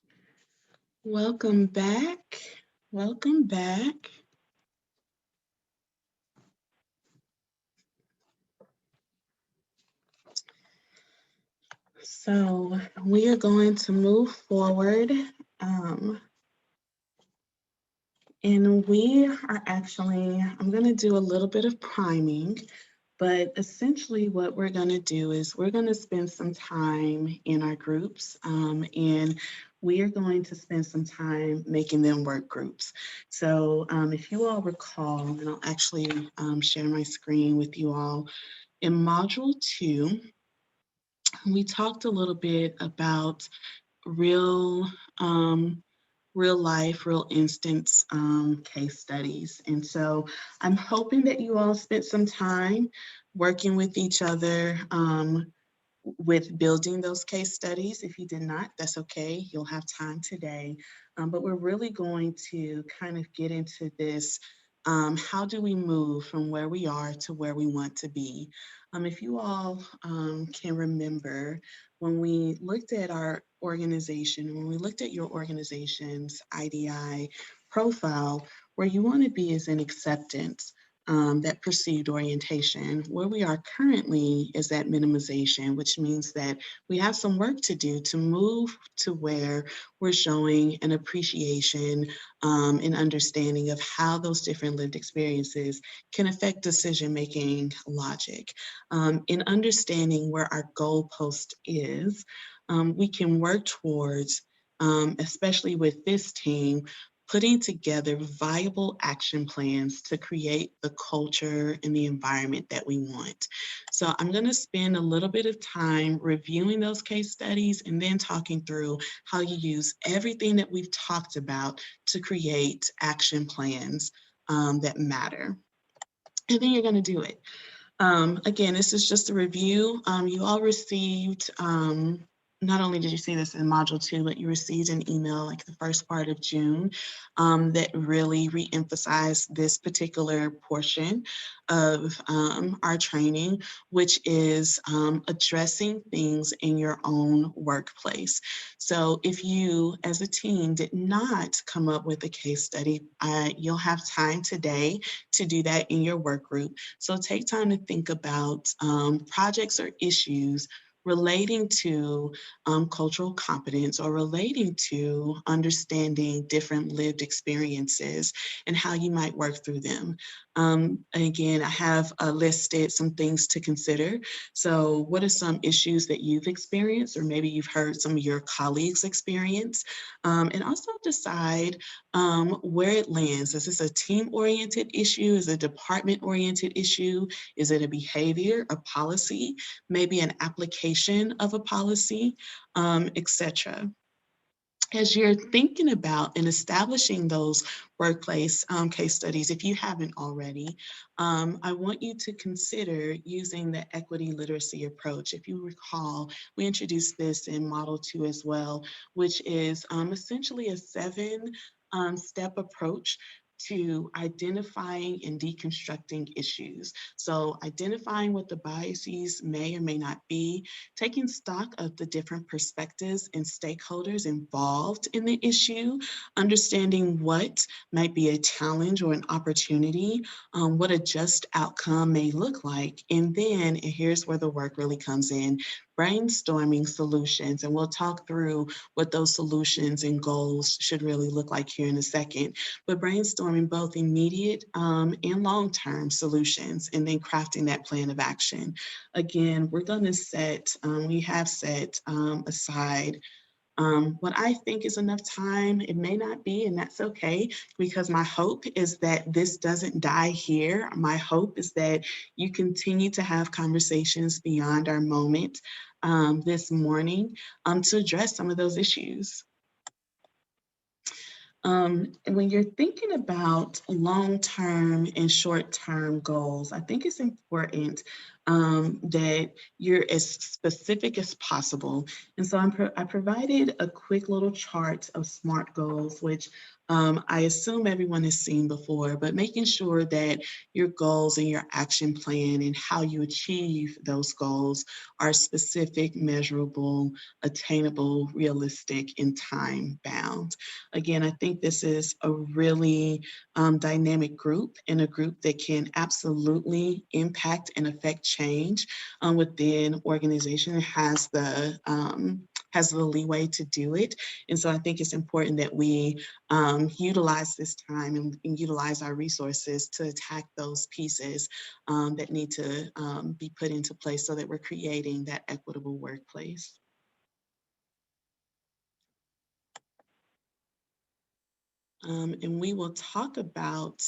Welcome back. Welcome back. So we are going to move forward. And we are actually, I'm going to do a little bit of priming, but essentially what we're going to do is we're going to spend some time in our groups, and we are going to spend some time making them work groups. So if you all recall, and I'll actually share my screen with you all, in Module 2, we talked a little bit about real life, real instance case studies. And so I'm hoping that you all spent some time working with each other with building those case studies. If you did not, that's okay. You'll have time today. But we're really going to kind of get into this. How do we move from where we are to where we want to be? If you all can remember, when we looked at our organization, when we looked at your organization's IDI profile, where you want to be is in acceptance, that perceived orientation. Where we are currently is that minimization, which means that we have some work to do to move to where we're showing an appreciation and understanding of how those different lived experiences can affect decision-making logic. In understanding where our goalpost is, we can work towards, especially with this team, putting together viable action plans to create the culture and the environment that we want. So I'm going to spend a little bit of time reviewing those case studies and then talking through how you use everything that we've talked about to create action plans that matter. And then you're going to do it. Again, this is just a review. You all received, not only did you see this in Module 2, but you received an email like the first part of June that really re-emphasized this particular portion of our training, which is addressing things in your own workplace. So if you as a team did not come up with a case study, you'll have time today to do that in your work group. So take time to think about projects or issues relating to cultural competence or relating to understanding different lived experiences and how you might work through them. Again, I have listed some things to consider. So what are some issues that you've experienced, or maybe you've heard some of your colleagues experience? And also decide where it lands. Is this a team-oriented issue? Is it a department-oriented issue? Is it a behavior, a policy, maybe an application of a policy, etc. As you're thinking about and establishing those workplace case studies, if you haven't already, I want you to consider using the equity literacy approach. If you recall, we introduced this in Model 2 as well, which is essentially a 7-step approach to identifying and deconstructing issues. So identifying what the biases may or may not be, taking stock of the different perspectives and stakeholders involved in the issue, understanding what might be a challenge or an opportunity, what a just outcome may look like, and then, and here's where the work really comes in, brainstorming solutions. And we'll talk through what those solutions and goals should really look like here in a second, but brainstorming both immediate and long-term solutions, and then crafting that plan of action. Again, we're going to set, we have set aside what I think is enough time. It may not be, and that's okay, because my hope is that this doesn't die here. My hope is that you continue to have conversations beyond our moment. this morning to address some of those issues. And when you're thinking about long-term and short-term goals, I think it's important that you're as specific as possible. And so I provided a quick little chart of SMART goals, which I assume everyone has seen before, but making sure that your goals and your action plan and how you achieve those goals are specific, measurable, attainable, realistic, and time-bound. Again, I think this is a really dynamic group, and a group that can absolutely impact and affect change within organization. It has the leeway to do it. And so I think it's important that we utilize this time and utilize our resources to attack those pieces that need to be put into place so that we're creating that equitable workplace. And we will talk about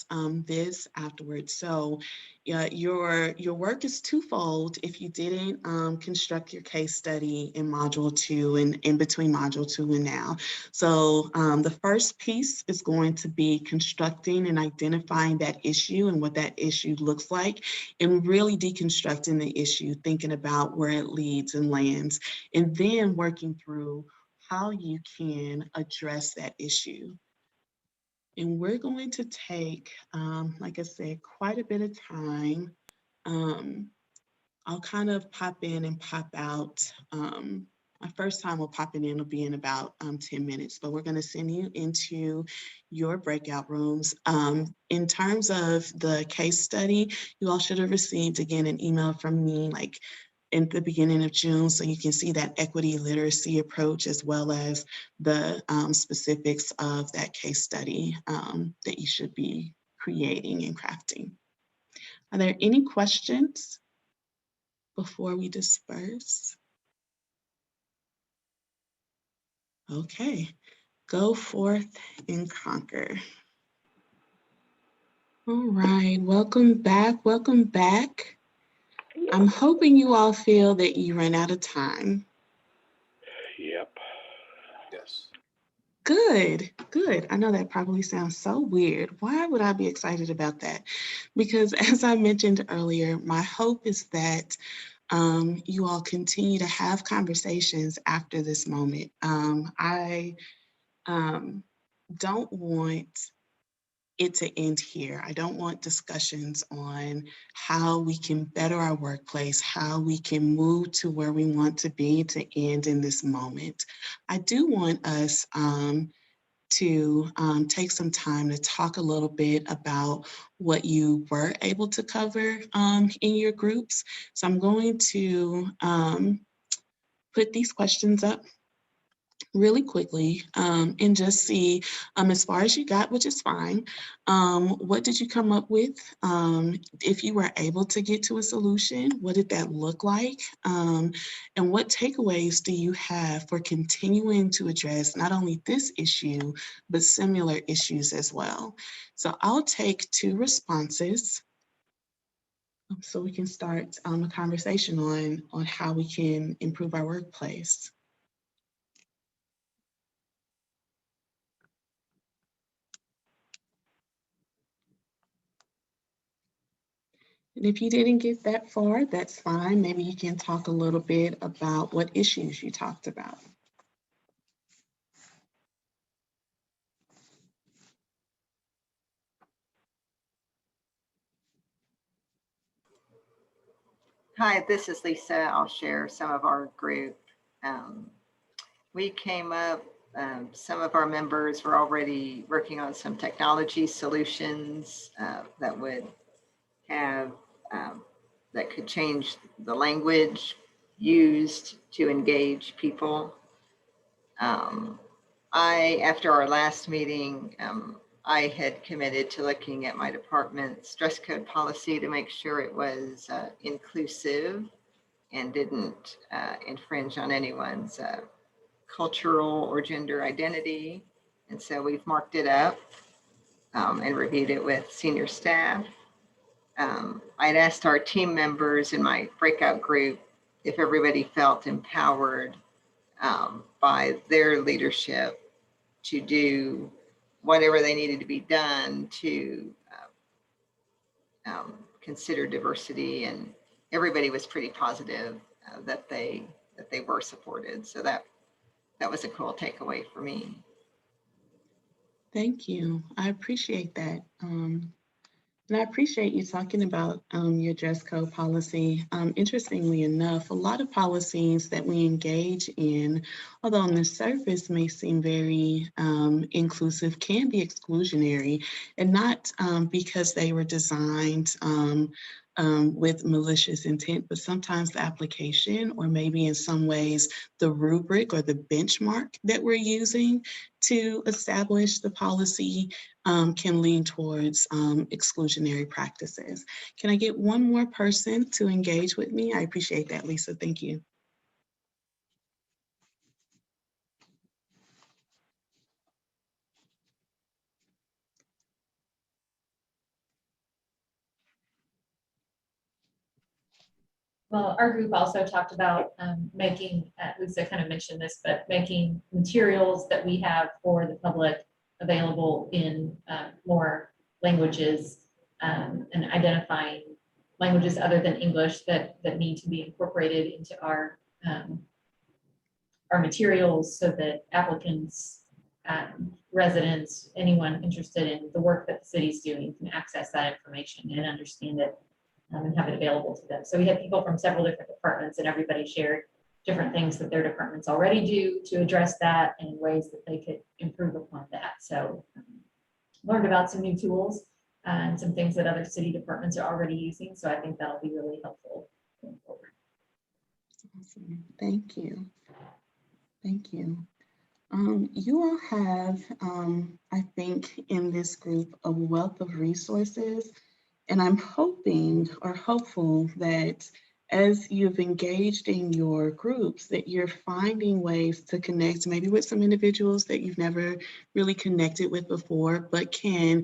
this afterwards. So your work is twofold if you didn't construct your case study in Module 2 and in between Module 2 and now. So the first piece is going to be constructing and identifying that issue and what that issue looks like, and really deconstructing the issue, thinking about where it leads and lands, and then working through how you can address that issue. And we're going to take, like I said, quite a bit of time. I'll kind of pop in and pop out. My first time we'll pop in will be in about 10 minutes, but we're going to send you into your breakout rooms. In terms of the case study, you all should have received, again, an email from me like in the beginning of June, so you can see that equity literacy approach as well as the specifics of that case study that you should be creating and crafting. Are there any questions before we disperse? Okay, go forth and conquer. All right, welcome back, welcome back. I'm hoping you all feel that you ran out of time. Yep. Yes. Good, good. I know that probably sounds so weird. Why would I be excited about that? Because as I mentioned earlier, my hope is that you all continue to have conversations after this moment. I don't want it to end here. I don't want discussions on how we can better our workplace, how we can move to where we want to be to end in this moment. I do want us to take some time to talk a little bit about what you were able to cover in your groups. So I'm going to put these questions up really quickly and just see as far as you got, which is fine, what did you come up with? If you were able to get to a solution, what did that look like? And what takeaways do you have for continuing to address not only this issue, but similar issues as well? So I'll take 2 responses so we can start a conversation on how we can improve our workplace. And if you didn't get that far, that's fine. Maybe you can talk a little bit about what issues you talked about. Hi, this is Lisa. I'll share some of our group. We came up, some of our members were already working on some technology solutions that would have, that could change the language used to engage people. After our last meeting, I had committed to looking at my department's dress code policy to make sure it was inclusive and didn't infringe on anyone's cultural or gender identity. And so we've marked it up and reviewed it with senior staff. I'd asked our team members in my breakout group if everybody felt empowered by their leadership to do whatever they needed to be done to consider diversity, and everybody was pretty positive that they were supported. So that was a cool takeaway for me. Thank you. I appreciate that. And I appreciate you talking about your dress code policy. Interestingly enough, a lot of policies that we engage in, although on the surface may seem very inclusive, can be exclusionary, and not because they were designed with malicious intent, but sometimes the application, or maybe in some ways the rubric or the benchmark that we're using to establish the policy can lean towards exclusionary practices. Can I get one more person to engage with me? I appreciate that, Lisa. Thank you. Well, our group also talked about making, Lisa kind of mentioned this, but making materials that we have for the public available in more languages, and identifying languages other than English that need to be incorporated into our materials, so that applicants, residents, anyone interested in the work that the city's doing can access that information and understand it and have it available to them. So we had people from several different departments, and everybody shared different things that their departments already do to address that and ways that they could improve upon that. So learned about some new tools and some things that other city departments are already using. So I think that'll be really helpful going forward. Awesome. Thank you. Thank you. You all have, I think, in this group, a wealth of resources. And I'm hoping or hopeful that as you've engaged in your groups, that you're finding ways to connect maybe with some individuals that you've never really connected with before, but can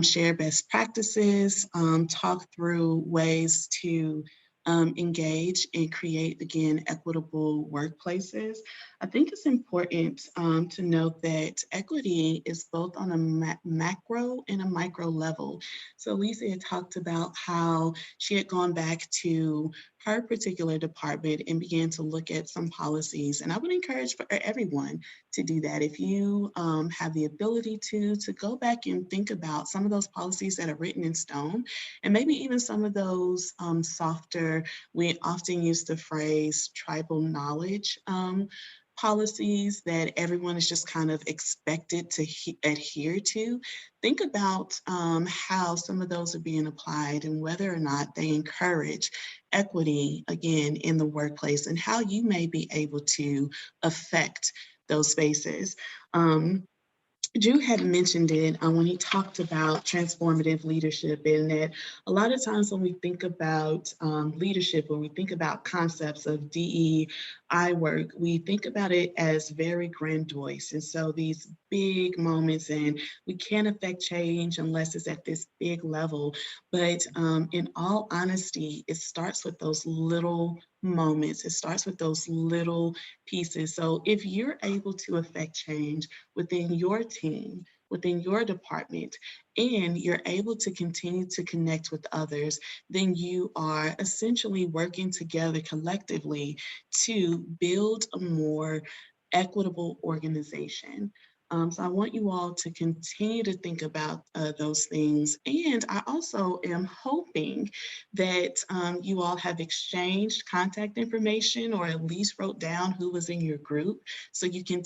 share best practices, talk through ways to engage and create, again, equitable workplaces. I think it's important to note that equity is both on a macro and a micro level. So Lisa had talked about how she had gone back to her particular department and began to look at some policies. And I would encourage for everyone to do that. If you have the ability to go back and think about some of those policies that are written in stone, and maybe even some of those softer, we often use the phrase tribal knowledge policies that everyone is just kind of expected to adhere to. Think about how some of those are being applied and whether or not they encourage equity, again, in the workplace, and how you may be able to affect those spaces. Drew had mentioned it when he talked about transformative leadership, and that a lot of times when we think about leadership, when we think about concepts of DEI work, we think about it as very grandiose. And so these big moments, and we can't affect change unless it's at this big level. But in all honesty, it starts with those little moments. It starts with those little pieces. So if you're able to affect change within your team, within your department, and you're able to continue to connect with others, then you are essentially working together collectively to build a more equitable organization. So I want you all to continue to think about those things. And I also am hoping that you all have exchanged contact information, or at least wrote down who was in your group, so you can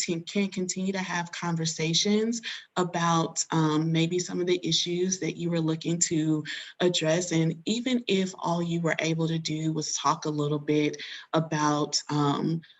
continue to have conversations about maybe some of the issues that you were looking to address. And even if all you were able to do was talk a little bit about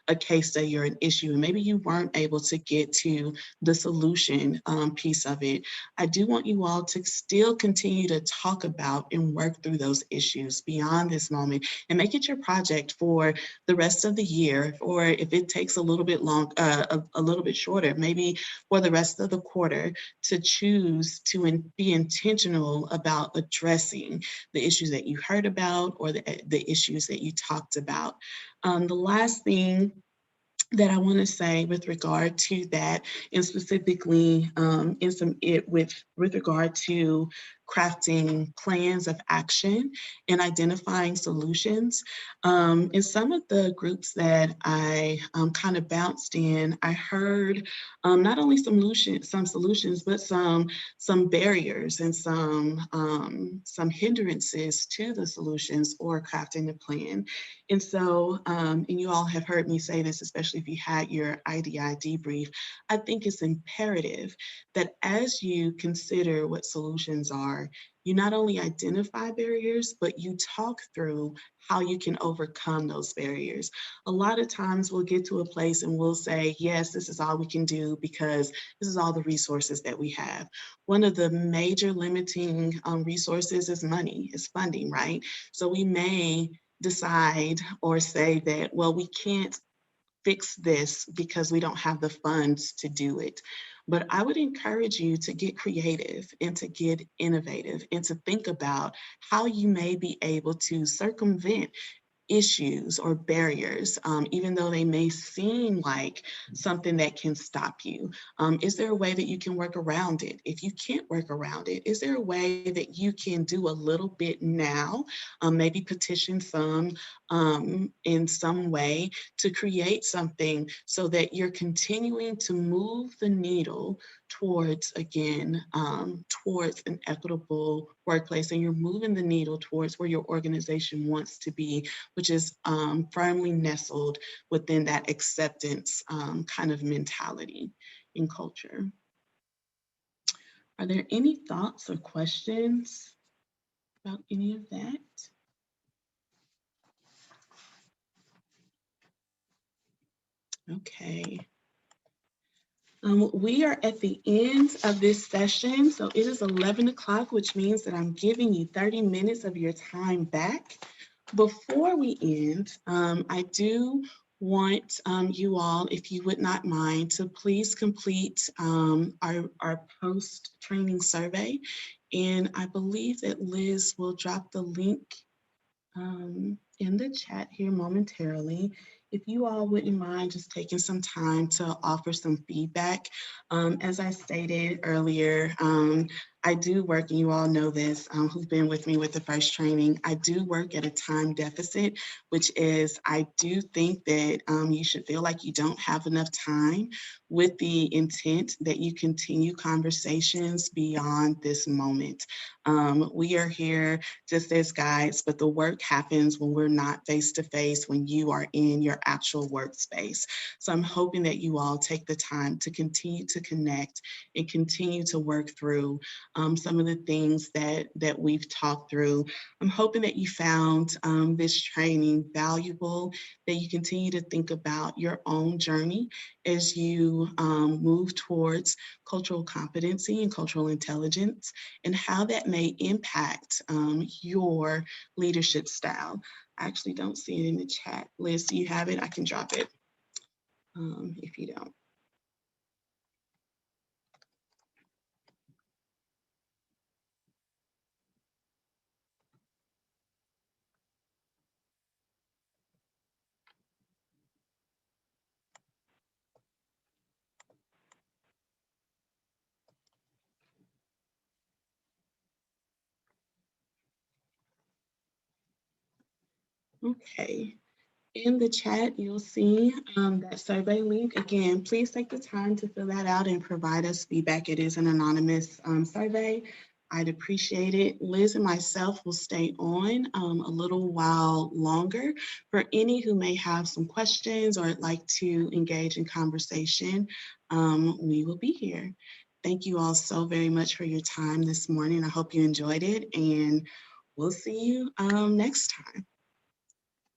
a case study or an issue, and maybe you weren't able to get to the solution piece of it, I do want you all to still continue to talk about and work through those issues beyond this moment, and make it your project for the rest of the year, or if it takes a little bit long, a little bit shorter, maybe for the rest of the quarter, to choose to be intentional about addressing the issues that you heard about, or the issues that you talked about. The last thing that I want to say with regard to that, and specifically with regard to crafting plans of action and identifying solutions. In some of the groups that I kind of bounced in, I heard not only some solutions, but some barriers and some hindrances to the solutions or crafting the plan. And so, and you all have heard me say this, especially if you had your IDI debrief, I think it's imperative that as you consider what solutions are, you not only identify barriers, but you talk through how you can overcome those barriers. A lot of times we'll get to a place and we'll say, yes, this is all we can do because this is all the resources that we have. One of the major limiting resources is money, is funding, right? So we may decide or say that, well, we can't fix this because we don't have the funds to do it. But I would encourage you to get creative and to get innovative and to think about how you may be able to circumvent issues or barriers, even though they may seem like something that can stop you. Is there a way that you can work around it? If you can't work around it, is there a way that you can do a little bit now, maybe petition some in some way to create something so that you're continuing to move the needle towards, again, towards an equitable workplace, and you're moving the needle towards where your organization wants to be, which is firmly nestled within that acceptance kind of mentality in culture. Are there any thoughts or questions about any of that? Okay. We are at the end of this session, so it is 11 o'clock, which means that I'm giving you 30 minutes of your time back. Before we end, I do want you all, if you would not mind, to please complete our post-training survey. And I believe that Liz will drop the link in the chat here momentarily. If you all wouldn't mind just taking some time to offer some feedback. As I stated earlier, I do work, and you all know this, who've been with me with the first training, I do work at a time deficit, which is I do think that you should feel like you don't have enough time, with the intent that you continue conversations beyond this moment. We are here just as guides, but the work happens when we're not face-to-face, when you are in your actual workspace. So I'm hoping that you all take the time to continue to connect and continue to work through some of the things that we've talked through. I'm hoping that you found this training valuable, that you continue to think about your own journey as you move towards cultural competency and cultural intelligence, and how that may impact your leadership style. I actually don't see it in the chat. Liz, do you have it? I can drop it if you don't. Okay. In the chat, you'll see that survey link. Again, please take the time to fill that out and provide us feedback. It is an anonymous survey. I'd appreciate it. Liz and myself will stay on a little while longer. For any who may have some questions or like to engage in conversation, we will be here. Thank you all so very much for your time this morning. I hope you enjoyed it, and we'll see you next time.